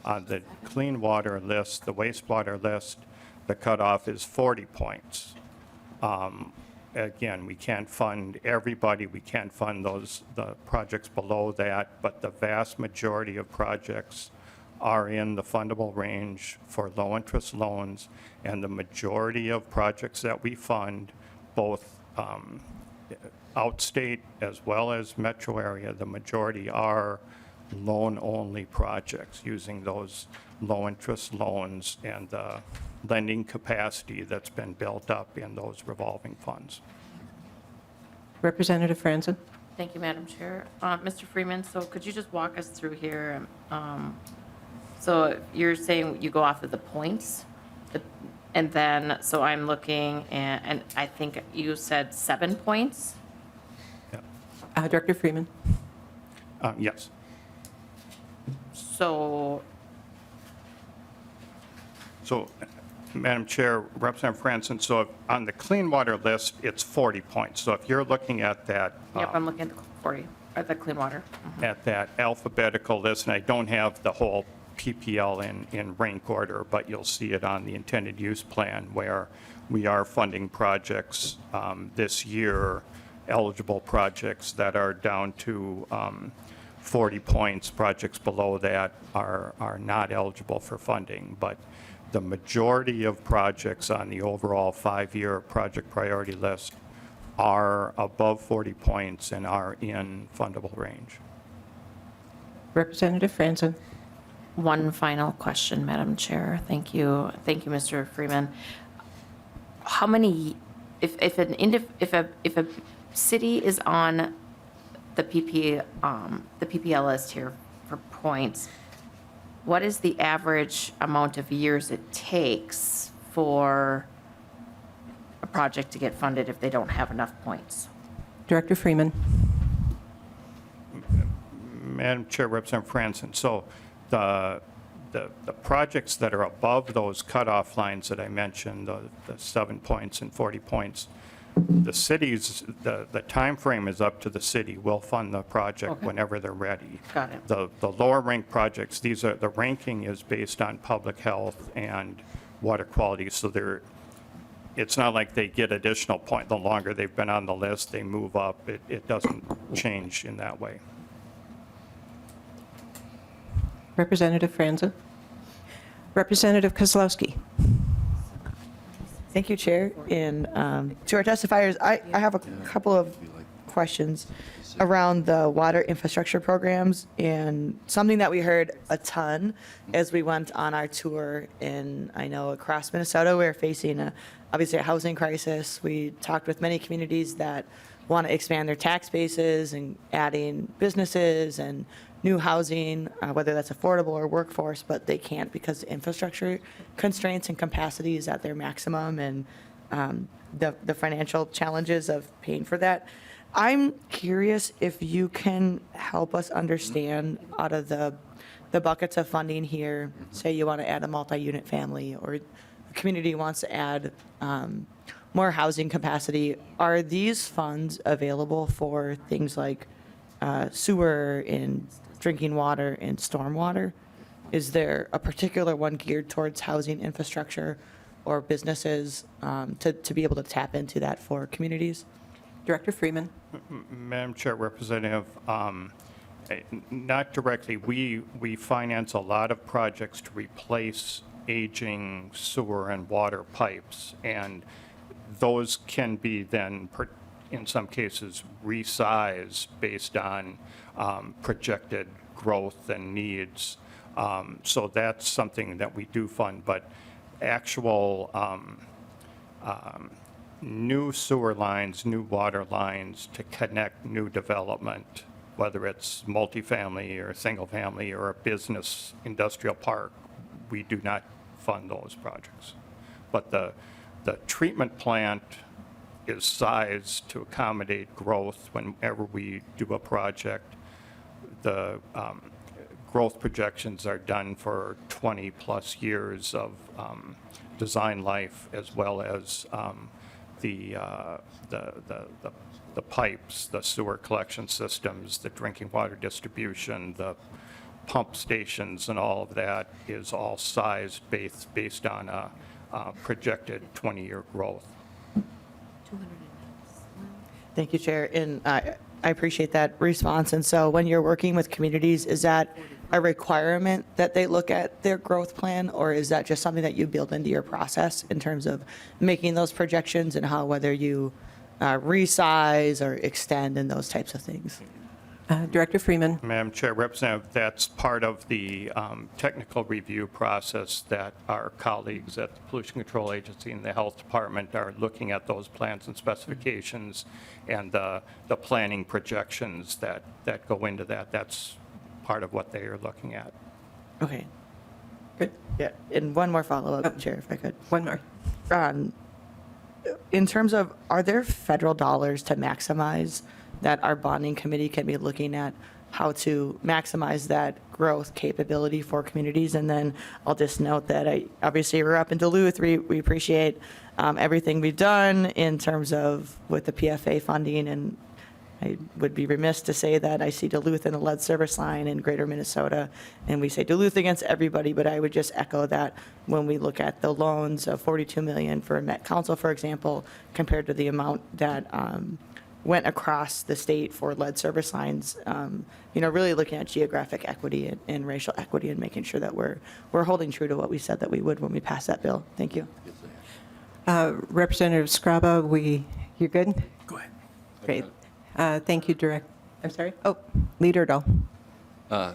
On the clean water list, the wastewater list, the cutoff is 40 points. Again, we can't fund everybody. We can't fund the projects below that, but the vast majority of projects are in the fundable range for low-interest loans, and the majority of projects that we fund, both outstate as well as metro area, the majority are loan-only projects using those low-interest loans and the lending capacity that's been built up in those revolving funds. Representative Franson. Thank you, Madam Chair. Mr. Freeman, so could you just walk us through here? So you're saying you go off of the points? And then, so I'm looking, and I think you said 7 points? Director Freeman. Yes. So, So Madam Chair, Representative Franson, so on the clean water list, it's 40 points. So if you're looking at that, Yep, I'm looking at the 40, at the clean water. at that alphabetical list, and I don't have the whole PPL in rank order, but you'll see it on the intended use plan where we are funding projects this year, eligible projects that are down to 40 points. Projects below that are not eligible for funding. But the majority of projects on the overall 5-year project priority list are above 40 points and are in fundable range. Representative Franson. One final question, Madam Chair. Thank you. Thank you, Mr. Freeman. How many, if a city is on the PPL list here for points, what is the average amount of years it takes for a project to get funded if they don't have enough points? Director Freeman. Madam Chair, Representative Franson, so the projects that are above those cutoff lines that I mentioned, the 7 points and 40 points, the cities, the timeframe is up to the city. We'll fund the project Okay. whenever they're ready. Got it. The lower ranked projects, the ranking is based on public health and water quality, so it's not like they get additional point. The longer they've been on the list, they move up. It doesn't change in that way. Representative Franson. Representative Kozlowski. Thank you, Chair. And to our testifiers, I have a couple of questions around the water infrastructure programs, and something that we heard a ton as we went on our tour in, I know, across Minnesota. We're facing obviously a housing crisis. We talked with many communities that want to expand their tax bases and adding businesses and new housing, whether that's affordable or workforce, but they can't because infrastructure constraints and capacity is at their maximum, and the financial challenges of paying for that. I'm curious if you can help us understand out of the buckets of funding here, say you want to add a multi-unit family or a community wants to add more housing capacity, are these funds available for things like sewer and drinking water and stormwater? Is there a particular one geared towards housing infrastructure or businesses to be able to tap into that for communities? Director Freeman. Madam Chair, Representative, not directly. We finance a lot of projects to replace aging sewer and water pipes, and those can be then, in some cases, resized based on projected growth and needs. So that's something that we do fund, but actual new sewer lines, new water lines to connect new development, whether it's multifamily or single family or a business industrial park, we do not fund those projects. But the treatment plant is sized to accommodate growth whenever we do a project. The growth projections are done for 20-plus years of design life, as well as the pipes, the sewer collection systems, the drinking water distribution, the pump stations, and all of that is all sized based on a projected 20-year growth. Thank you, Chair. And I appreciate that response. And so when you're working with communities, is that a requirement that they look at their growth plan, or is that just something that you build into your process in terms of making those projections and how whether you resize or extend and those types of things? Director Freeman. Madam Chair, Representative, that's part of the technical review process that our colleagues at the Pollution Control Agency and the Health Department are looking at those plans and specifications and the planning projections that go into that. That's part of what they are looking at. Okay. Good. Yeah. And one more follow-up, Chair, if I could. One more. In terms of, are there federal dollars to maximize that our bonding committee can be looking at how to maximize that growth capability for communities. And then I'll just note that obviously we're up in Duluth. We appreciate everything we've done in terms of with the PFA funding, and I would be remiss to say that I see Duluth in the lead service line in greater Minnesota, and we say Duluth against everybody, but I would just echo that when we look at the loans of $42 million for Met Council, for example, compared to the amount that went across the state for lead service lines, really looking at geographic equity and racial equity and making sure that we're holding true to what we said that we would when we passed that bill. Thank you. Representative Scraba, you're good? Go ahead. Great. Thank you, I'm sorry? Oh, Leader Dahl.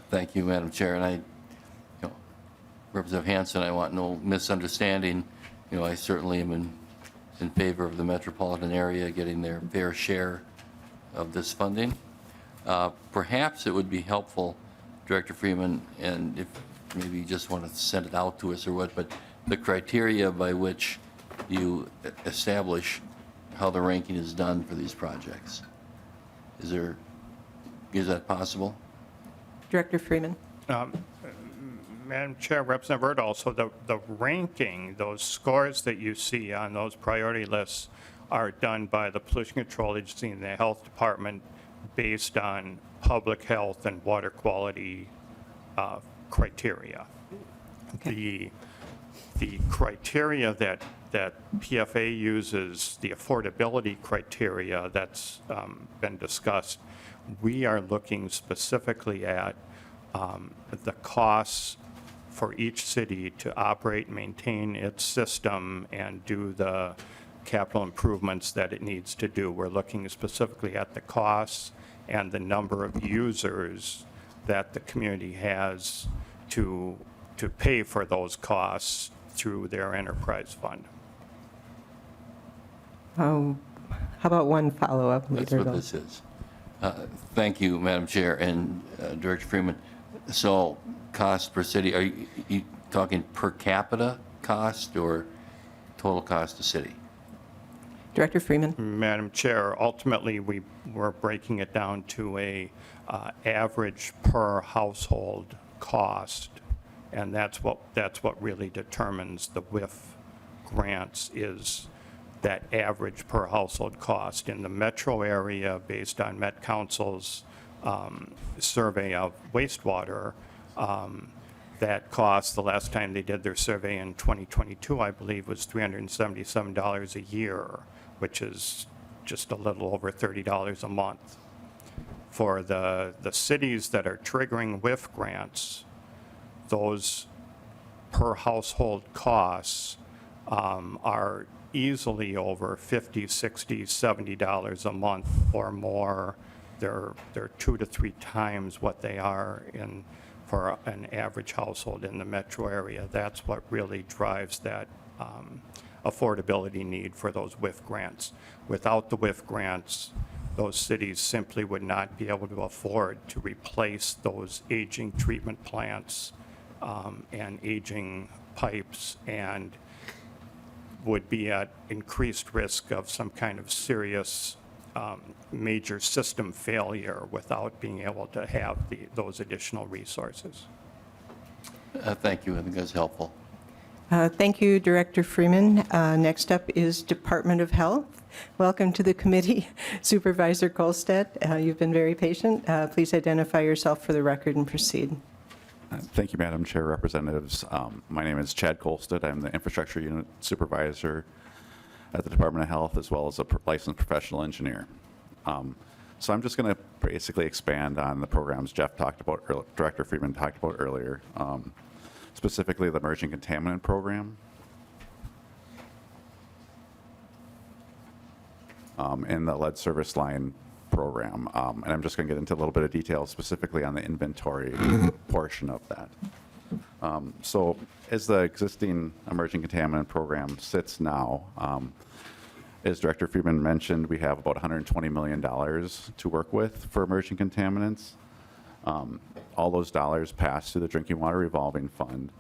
Thank you, Madam Chair. And Representative Hanson, I want no misunderstanding. I certainly am in favor of the metropolitan area getting their fair share of this funding. Perhaps it would be helpful, Director Freeman, and if maybe you just want to send it out to us or what, but the criteria by which you establish how the ranking is done for these projects. Is that possible? Director Freeman. Madam Chair, Representative Erdahl, so the ranking, those scores that you see on those priority lists are done by the Pollution Control Agency and the Health Department based on public health and water quality criteria. Okay. The criteria that PFA uses, the affordability criteria that's been discussed, we are looking specifically at the costs for each city to operate and maintain its system and do the capital improvements that it needs to do. We're looking specifically at the costs and the number of users that the community has to pay for those costs through their enterprise fund. How about one follow-up, That's Leader what Dahl? this is. Thank you, Madam Chair and Director Freeman. So cost per city, are you talking per capita cost or total cost to city? Director Freeman. Madam Chair, ultimately, we're breaking it down to a average per household cost, and that's what really determines the WIF grants is that average per household cost. In the metro area, based on Met Council's survey of wastewater, that cost, the last time they did their survey in 2022, I believe, was $377 a year, which is just a little over $30 a month. For the cities that are triggering WIF grants, those per household costs are easily over $50, $60, $70 a month or more. They're 2 to 3 times what they are for an average household in the metro area. That's what really drives that affordability need for those WIF grants. Without the WIF grants, those cities simply would not be able to afford to replace those aging treatment plants and aging pipes, and would be at increased risk of some kind of serious major system failure without being able to have those additional resources. Thank you. I think that's helpful. Thank you, Director Freeman. Next up is Department of Health. Welcome to the committee, Supervisor Kolstad. You've been very patient. Please identify yourself for the record and proceed. Thank you, Madam Chair, Representatives. My name is Chad Kolstad. I'm the Infrastructure Unit Supervisor at the Department of Health, as well as a licensed professional engineer. So I'm just going to basically expand on the programs Jeff talked about, Director Freeman talked about earlier, specifically the Emerging Contaminant Program. And the lead service line program. And I'm just going to get into a little bit of detail specifically on the inventory portion of that. So as the existing emerging contaminant program sits now, as Director Freeman mentioned, we have about $120 million to work with for emerging contaminants. All those dollars pass through the Drinking Water Revolving Fund.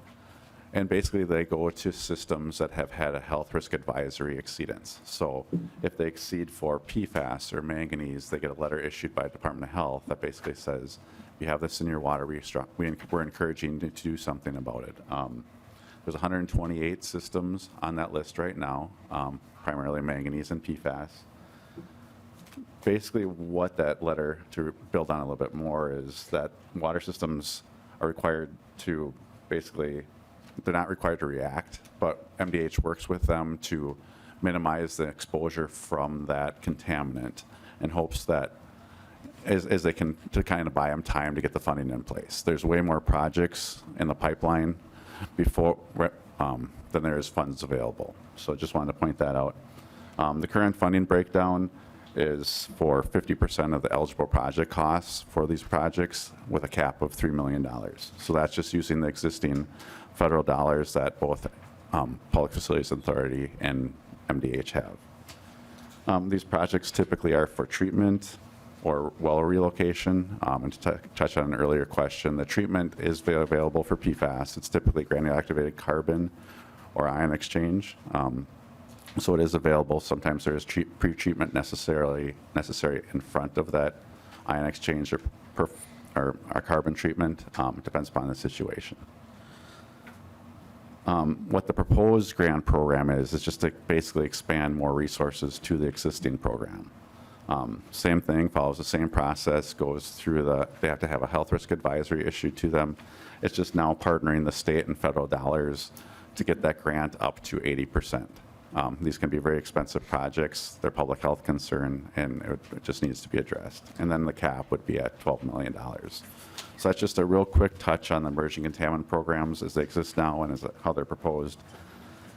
And basically, they go to systems that have had a health risk advisory exceedance. So if they exceed for PFAS or manganese, they get a letter issued by the Department of Health that basically says you have this in your water, we're encouraging you to do something about it. There's 128 systems on that list right now, primarily manganese and PFAS. Basically, what that letter, to build on a little bit more, is that water systems are required to basically, they're not required to react, but MDH works with them to minimize the exposure from that contaminant in hopes that as they can, to kind of buy them time to get the funding in place. There's way more projects in the pipeline before than there is funds available. So just wanted to point that out. The current funding breakdown is for 50% of the eligible project costs for these projects with a cap of $3 million. So that's just using the existing federal dollars that both Public Facilities Authority and MDH have. These projects typically are for treatment or well relocation. And to touch on an earlier question, the treatment is available for PFAS. It's typically granular activated carbon or ion exchange. So it is available. Sometimes there is pre-treatment necessary in front of that ion exchange or carbon treatment. It depends upon the situation. What the proposed grant program is just to basically expand more resources to the existing program. Same thing, follows the same process, goes through they have to have a health risk advisory issued to them. It's just now partnering the state and federal dollars to get that grant up to 80%. These can be very expensive projects. They're public health concern, and it just needs to be addressed. And then the cap would be at $12 million. So that's just a real quick touch on the emerging contaminant programs as they exist now and how they're proposed.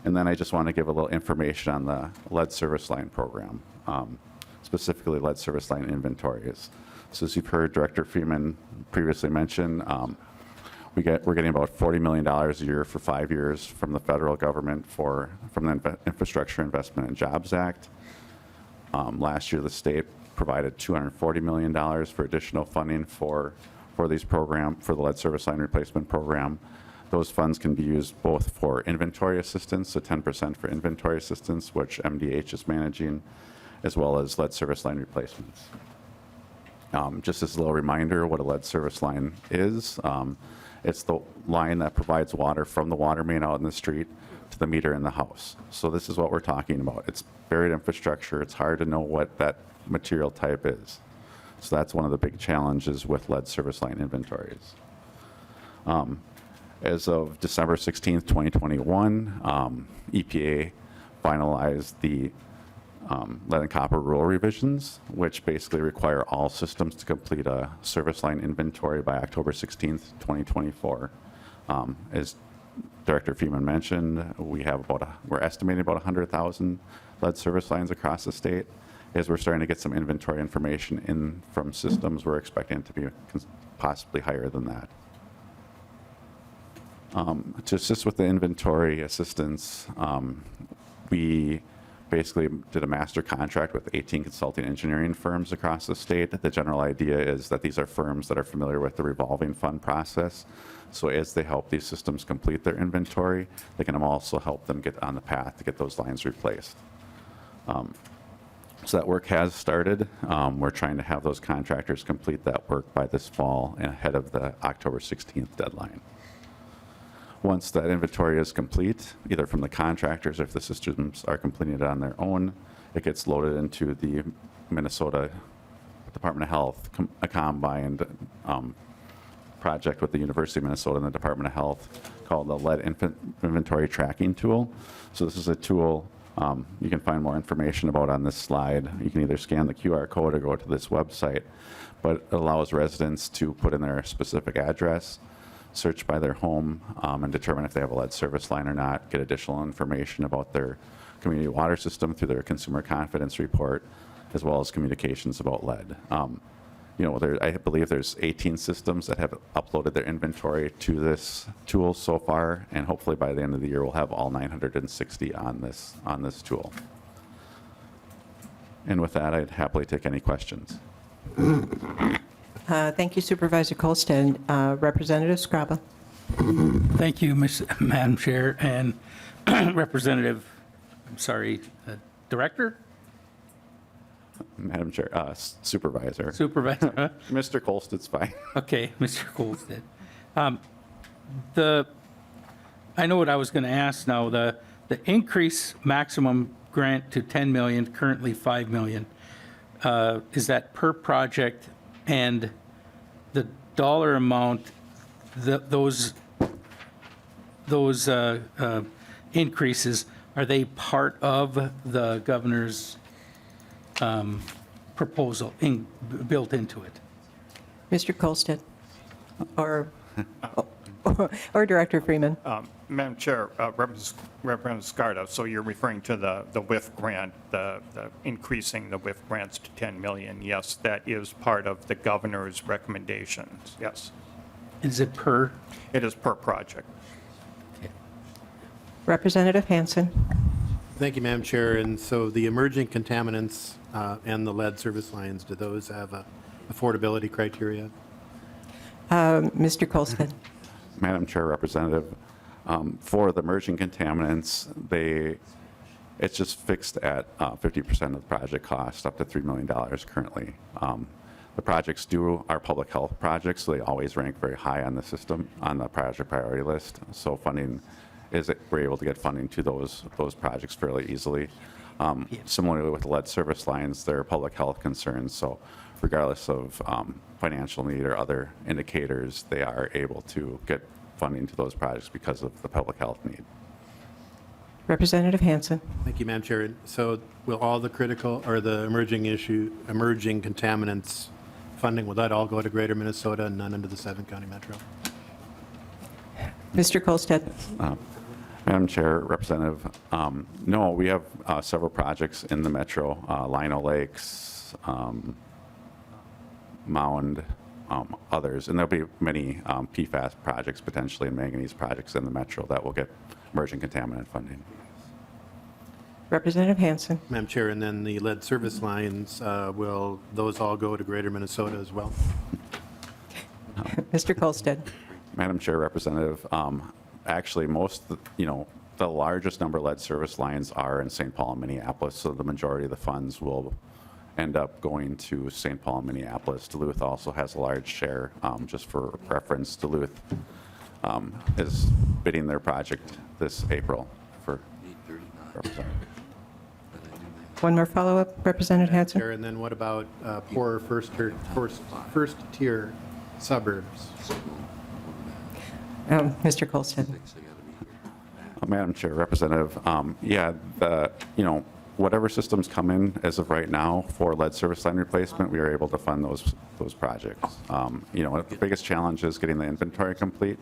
And then I just want to give a little information on the lead service line program, specifically lead service line inventories. So as you've heard Director Freeman previously mention, we're getting about $40 million a year for 5 years from the federal government from the Infrastructure Investment and Jobs Act. Last year, the state provided $240 million for additional funding for these program, for the lead service line replacement program. Those funds can be used both for inventory assistance, so 10% for inventory assistance, which MDH is managing, as well as lead service line replacements. Just as a little reminder what a lead service line is, it's the line that provides water from the water main out in the street to the meter in the house. So this is what we're talking about. It's buried infrastructure. It's hard to know what that material type is. So that's one of the big challenges with lead service line inventories. As of December 16th, 2021, EPA finalized the lead and copper rule revisions, which basically require all systems to complete a service line inventory by October 16th, 2024. As Director Freeman mentioned, we're estimating about 100,000 lead service lines across the state. As we're starting to get some inventory information in from systems, we're expecting it to be possibly higher than that. To assist with the inventory assistance, we basically did a master contract with 18 consulting engineering firms across the state. The general idea is that these are firms that are familiar with the revolving fund process. So as they help these systems complete their inventory, they can also help them get on the path to get those lines replaced. So that work has started. We're trying to have those contractors complete that work by this fall and ahead of the October 16th deadline. Once that inventory is complete, either from the contractors or if the systems are completing it on their own, it gets loaded into the Minnesota Department of Health, a combined project with the University of Minnesota and the Department of Health called the Lead Inventory Tracking Tool. So this is a tool you can find more information about on this slide. You can either scan the QR code or go to this website, but it allows residents to put in their specific address, search by their home, and determine if they have a lead service line or not, get additional information about their community water system through their consumer confidence report, as well as communications about lead. I believe there's 18 systems that have uploaded their inventory to this tool so far, and hopefully by the end of the year we'll have all 960 on this tool. And with that, I'd happily take any questions. Thank you, Supervisor Colston. Representative Scraba. Thank you, Madam Chair, and Director? Madam Chair, Supervisor. Supervisor, huh? Mr. Colstead's fine. Okay, Mr. Colstead. I know what I was going to ask now. The increase maximum grant to 10 million, currently 5 million, is that per project? And the dollar amount, those increases, are they part of the governor's proposal built into it? Mr. Colstead, or Director Freeman. Madam Chair, Representative Scarda, so you're referring to the WIF grant, the increasing the WIF grants to 10 million. Yes, that is part of the governor's recommendations. Yes, Is it per? it is per project. Representative Hansen. Thank you, Madam Chair. And so the emerging contaminants and the lead service lines, do those have a affordability criteria? Mr. Colstead. Madam Chair, Representative, for the emerging contaminants, it's just fixed at 50% of the project cost, up to $3 million currently. The projects are public health projects, so they always rank very high on the system, on the project priority list. So we're able to get funding to those projects fairly easily. Similarly with the lead service lines, they're public health concerns, so regardless of financial need or other indicators, they are able to get funding to those projects because of the public health need. Representative Hansen. Thank you, Madam Chair. So will all the critical or the emerging contaminants funding, will that all go to Greater Minnesota and none into the 7-county metro? Mr. Colstead. Madam Chair, Representative, no, we have several projects in the metro, Lino Lakes, Mound, others, and there'll be many PFAS projects potentially and manganese projects in the metro that will get emerging contaminant funding. Representative Hansen. Madam Chair, and then the lead service lines, will those all go to Greater Minnesota as well? Mr. Colstead. Madam Chair, Representative, actually the largest number of lead service lines are in St. Paul and Minneapolis, so the majority of the funds will end up going to St. Paul and Minneapolis. Duluth also has a large share. Just for reference, Duluth is bidding their project this April for Representative. One more follow-up, Representative Hansen. Chair, and then what about poorer first-tier suburbs? Mr. Colstead. Madam Chair, Representative, whatever systems come in as of right now for lead service line replacement, we are able to fund those projects. The biggest challenge is getting the inventory complete.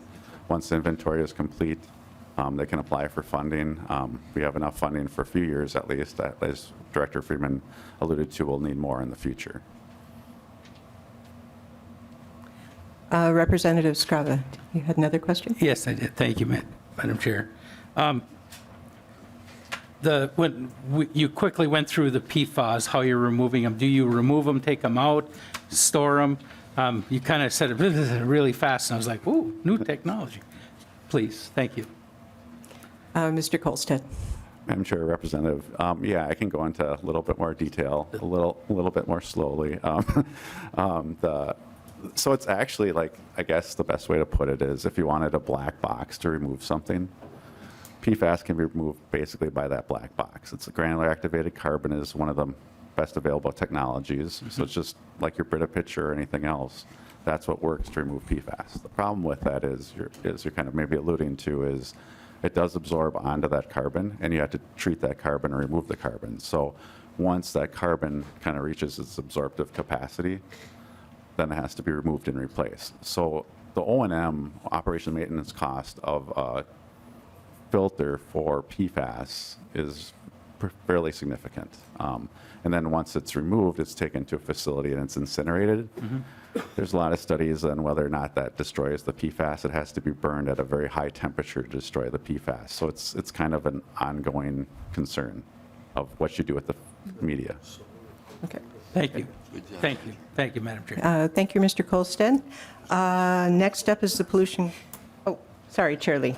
Once the inventory is complete, they can apply for funding. We have enough funding for a few years at least. As Director Freeman alluded to, we'll need more in the future. Representative Skrava, you had another question? Yes, I did. Thank you, Madam Chair. You quickly went through the PFAS, how you're removing them. Do you remove them, take them out, store them? You kind of said it really fast, and I was like, ooh, new technology. Please, thank you. Mr. Colstead. Madam Chair, Representative, I can go into a little bit more detail, a little bit more slowly. So it's actually I guess the best way to put it is if you wanted a black box to remove something, PFAS can be removed basically by that black box. It's a granular activated carbon is one of the best available technologies. So it's just like your Brita pitcher or anything else. That's what works to remove PFAS. The problem with that is you're kind of maybe alluding to is it does absorb onto that carbon, and you have to treat that carbon or remove the carbon. So once that carbon kind of reaches its absorptive capacity, then it has to be removed and replaced. So the O&M, operation maintenance cost of a filter for PFAS is fairly significant. And then once it's removed, it's taken to a facility and it's incinerated. There's a lot of studies on whether or not that destroys the PFAS. It has to be burned at a very high temperature to destroy the PFAS. So it's kind of an ongoing concern of what you do with the media. Okay. Thank you. Thank you. Thank you, Madam Chair. Thank you, Mr. Colstead. Next up is the pollution. Oh, sorry, Chair Lee.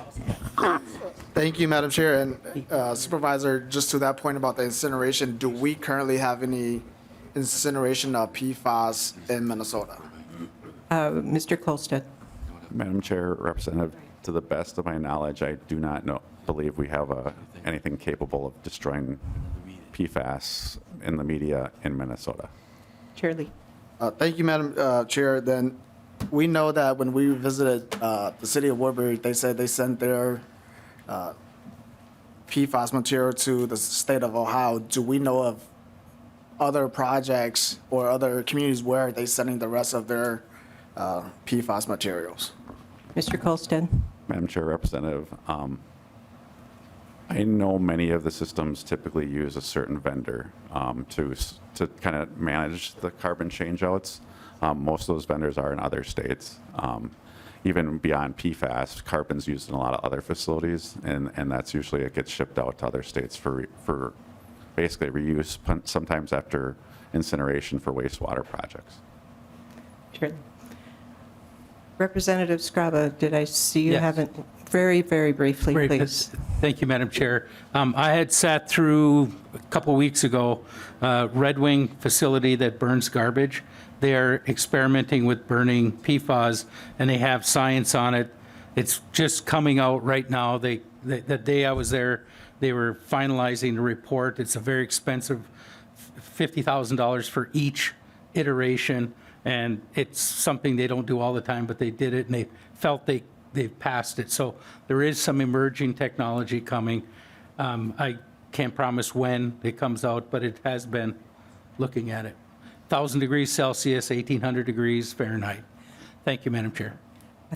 Thank you, Madam Chair. And Supervisor, just to that point about the incineration, do we currently have any incineration of PFAS in Minnesota? Mr. Colstead. Madam Chair, Representative, to the best of my knowledge, I do not believe we have anything capable of destroying PFAS in the media in Minnesota. Chair Lee. Thank you, Madam Chair. Then we know that when we visited the city of Woodbury, they said they sent their PFAS material to the state of Ohio. Do we know of other projects or other communities where they're sending the rest of their PFAS materials? Mr. Colstead. Madam Chair, Representative, I know many of the systems typically use a certain vendor to kind of manage the carbon changeouts. Most of those vendors are in other states. Even beyond PFAS, carbon's used in a lot of other facilities, and that's usually it gets shipped out to other states for basically reuse, sometimes after incineration for wastewater projects. Chair Lee. Representative Scraba, did I see you Yes. haven't? Very, very briefly, Great. please. Thank you, Madam Chair. I had sat through a couple weeks ago, Red Wing facility that burns garbage. They are experimenting with burning PFAS, and they have science on it. It's just coming out right now. The day I was there, they were finalizing the report. It's a very expensive, $50,000 for each iteration, and it's something they don't do all the time, but they did it, and they felt they've passed it. So there is some emerging technology coming. I can't promise when it comes out, but it has been looking at it. 1,000 degrees Celsius, 1,800 degrees Fahrenheit. Thank you, Madam Chair.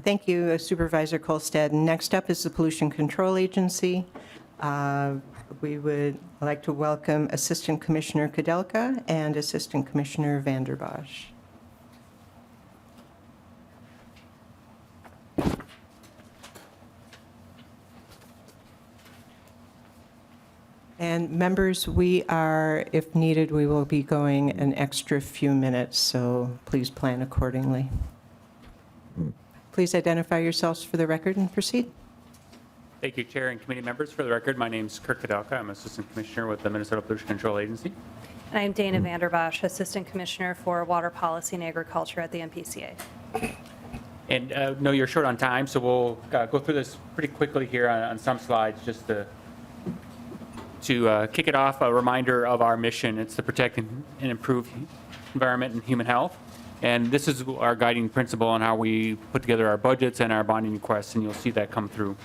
Thank you, Supervisor Colstead. Next up is the Pollution Control Agency. We would like to welcome Assistant Commissioner Kudelka and Assistant Commissioner Vanderbosch. And members, we are, if needed, we will be going an extra few minutes, so please plan accordingly. Please identify yourselves for the record and proceed. Thank you, Chair and committee members. For the record, my name is Kirk Kudelka. I'm Assistant Commissioner with the Minnesota Pollution Control Agency. And I'm Dana Vanderbosch, Assistant Commissioner for Water Policy and Agriculture at the MPCA. And no, you're short on time, so we'll go through this pretty quickly here on some slides just to kick it off. A reminder of our mission. It's to protect and improve environment and human health. And this is our guiding principle on how we put together our budgets and our bonding requests, and you'll see that come through.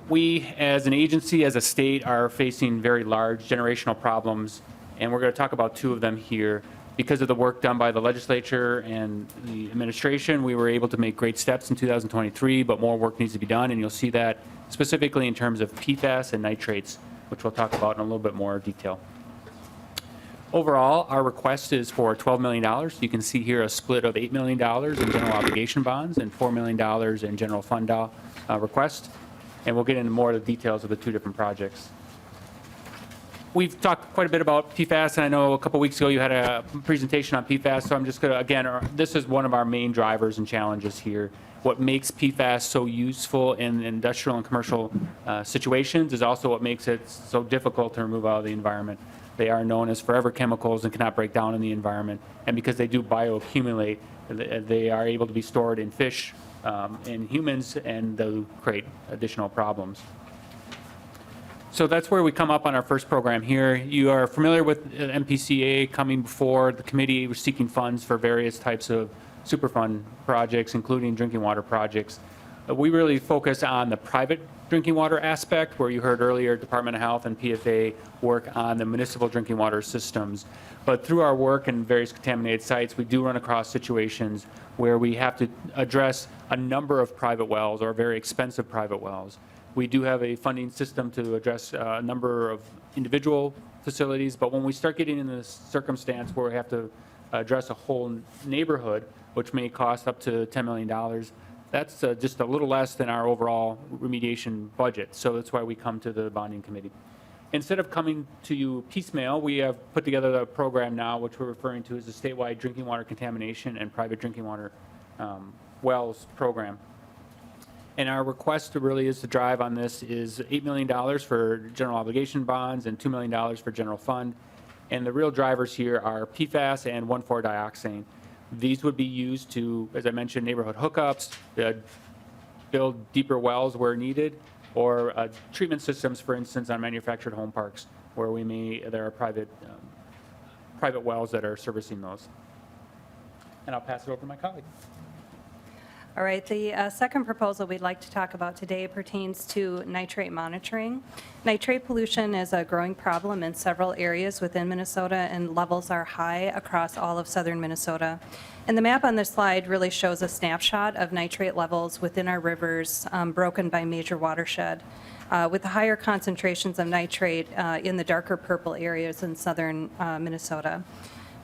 We, as an agency, as a state, are facing very large generational problems, and we're going to talk about two of them here. Because of the work done by the legislature and the administration, we were able to make great steps in 2023, but more work needs to be done, and you'll see that specifically in terms of PFAS and nitrates, which we'll talk about in a little bit more detail. Overall, our request is for $12 million. You can see here a split of $8 million in general obligation bonds and $4 million in general fund request. And we'll get into more of the details of the two different projects. We've talked quite a bit about PFAS, and I know a couple weeks ago you had a presentation on PFAS, so I'm just going to, again, this is one of our main drivers and challenges here. What makes PFAS so useful in industrial and commercial situations is also what makes it so difficult to remove out of the environment. They are known as forever chemicals and cannot break down in the environment. And because they do bioaccumulate, they are able to be stored in fish, in humans, and they'll create additional problems. So that's where we come up on our first program here. You are familiar with MPCA coming before the committee. We're seeking funds for various types of Superfund projects, including drinking water projects. We really focus on the private drinking water aspect, where you heard earlier Department of Health and PFA work on the municipal drinking water systems. But through our work in various contaminated sites, we do run across situations where we have to address a number of private wells or very expensive private wells. We do have a funding system to address a number of individual facilities, but when we start getting in this circumstance where we have to address a whole neighborhood, which may cost up to $10 million, that's just a little less than our overall remediation budget. So that's why we come to the bonding committee. Instead of coming to you piecemeal, we have put together a program now, which we're referring to as the statewide drinking water contamination and private drinking water wells program. And our request really is to drive on this is $8 million for general obligation bonds and $2 million for general fund. And the real drivers here are PFAS and 1,4-dioxane. These would be used to, as I mentioned, neighborhood hookups, build deeper wells where needed, or treatment systems, for instance, on manufactured home parks where there are private wells that are servicing those. And I'll pass it over to my colleague. All right, the second proposal we'd like to talk about today pertains to nitrate monitoring. Nitrate pollution is a growing problem in several areas within Minnesota, and levels are high across all of southern Minnesota. And the map on this slide really shows a snapshot of nitrate levels within our rivers, broken by major watershed, with the higher concentrations of nitrate in the darker purple areas in southern Minnesota.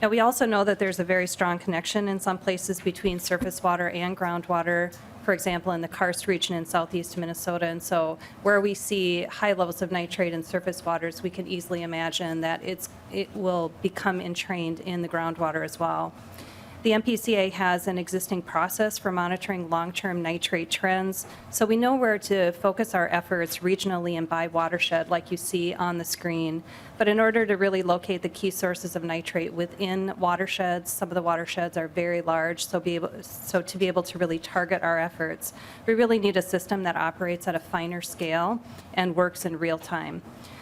Now, we also know that there's a very strong connection in some places between surface water and groundwater, for example, in the karst region in southeast Minnesota. And so where we see high levels of nitrate in surface waters, we can easily imagine that it will become entrained in the groundwater as well. The MPCA has an existing process for monitoring long-term nitrate trends, so we know where to focus our efforts regionally and by watershed, like you see on the screen. But in order to really locate the key sources of nitrate within watersheds, some of the watersheds are very large, so to be able to really target our efforts, we really need a system that operates at a finer scale and works in real time.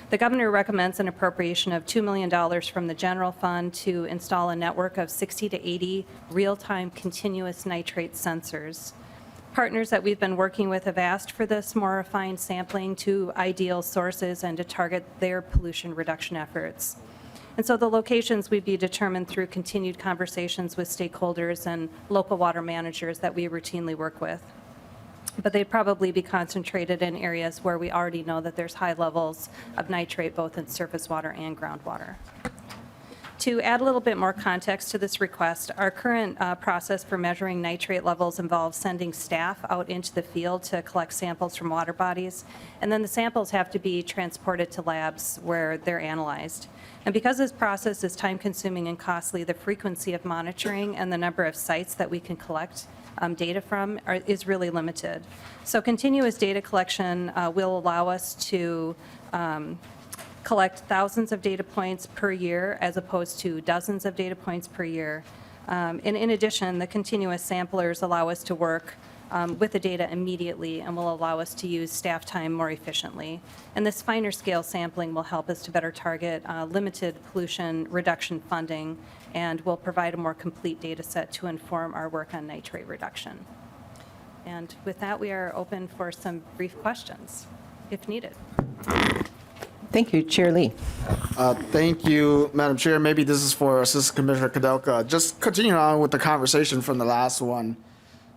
The governor recommends an appropriation of $2 million from the general fund to install a network of 60 to 80 real-time continuous nitrate sensors. Partners that we've been working with have asked for this more refined sampling to ideal sources and to target their pollution reduction efforts. And so the locations would be determined through continued conversations with stakeholders and local water managers that we routinely work with. But they'd probably be concentrated in areas where we already know that there's high levels of nitrate both in surface water and groundwater. To add a little bit more context to this request, our current process for measuring nitrate levels involves sending staff out into the field to collect samples from water bodies, and then the samples have to be transported to labs where they're analyzed. And because this process is time-consuming and costly, the frequency of monitoring and the number of sites that we can collect data from is really limited. So continuous data collection will allow us to collect thousands of data points per year as opposed to dozens of data points per year. And in addition, the continuous samplers allow us to work with the data immediately and will allow us to use staff time more efficiently. And this finer scale sampling will help us to better target limited pollution reduction funding and will provide a more complete data set to inform our work on nitrate reduction. And with that, we are open for some brief questions, if needed. Thank you. Chair Lee. Thank you, Madam Chair. Maybe this is for Assistant Commissioner Kudelka. Just continuing on with the conversation from the last one,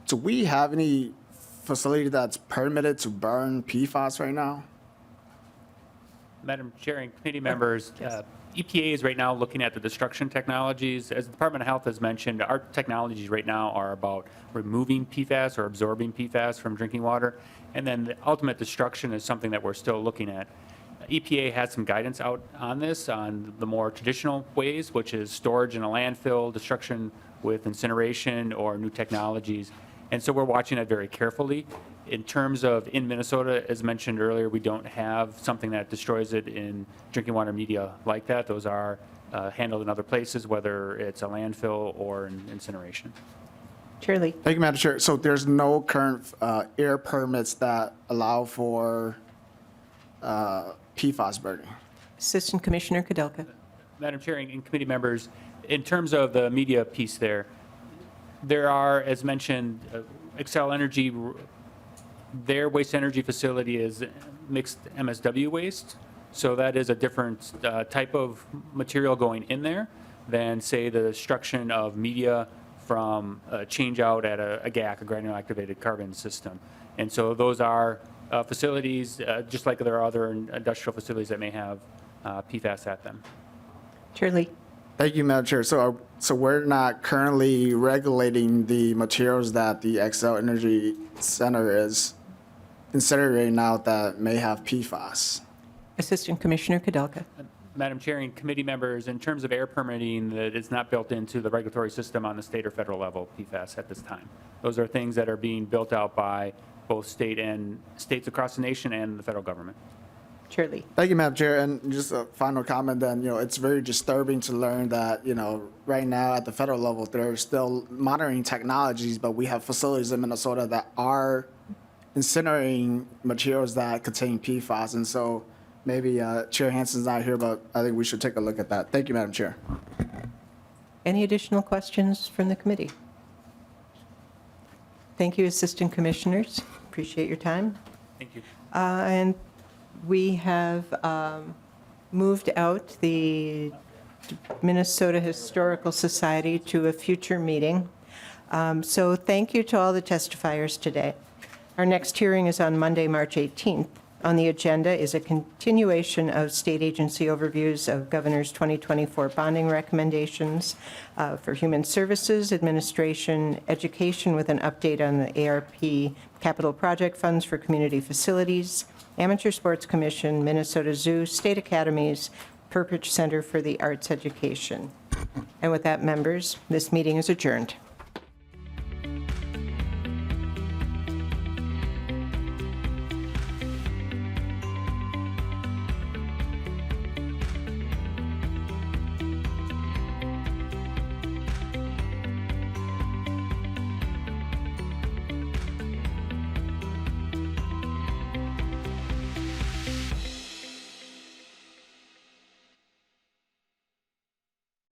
do we have any facility that's permitted to burn PFAS right now? Madam Chair and committee members, EPA is right now looking at the destruction technologies. As the Department of Health has mentioned, our technologies right now are about removing PFAS or absorbing PFAS from drinking water, and then the ultimate destruction is something that we're still looking at. EPA has some guidance out on this, on the more traditional ways, which is storage in a landfill, destruction with incineration, or new technologies. And so we're watching that very carefully. In terms of in Minnesota, as mentioned earlier, we don't have something that destroys it in drinking water media like that. Those are handled in other places, whether it's a landfill or an incineration. Chair Lee. Thank you, Madam Chair. So there's no current air permits that allow for PFAS burning? Assistant Commissioner Kudelka. Madam Chair and committee members, in terms of the media piece there are, as mentioned, Xcel Energy, their waste energy facility is mixed MSW waste. So that is a different type of material going in there than, say, the destruction of media from change out at a GAC, a granular activated carbon system. And so those are facilities, just like there are other industrial facilities that may have PFAS at them. Chair Lee. Thank you, Madam Chair. So we're not currently regulating the materials that the Xcel Energy Center is considering now that may have PFAS. Assistant Commissioner Kudelka. Madam Chair and committee members, in terms of air permitting, that is not built into the regulatory system on the state or federal level, PFAS, at this time. Those are things that are being built out by both states across the nation and the federal government. Chair Lee. Thank you, Madam Chair. And just a final comment then, it's very disturbing to learn that, right now at the federal level, there's still monitoring technologies, but we have facilities in Minnesota that are incinerating materials that contain PFAS. And so maybe Chair Hansen's not here, but I think we should take a look at that. Thank you, Madam Chair. Any additional questions from the committee? Thank you, Assistant Commissioners. Appreciate your time. Thank you. And we have moved out the Minnesota Historical Society to a future meeting. So thank you to all the testifiers today. Our next hearing is on Monday, March 18th. On the agenda is a continuation of state agency overviews of Governor's 2024 bonding recommendations for Human Services, Administration, Education with an update on the ARP capital project funds for community facilities, Amateur Sports Commission, Minnesota Zoo, State Academies, Purpose Center for the Arts Education. And with that, members, this meeting is adjourned.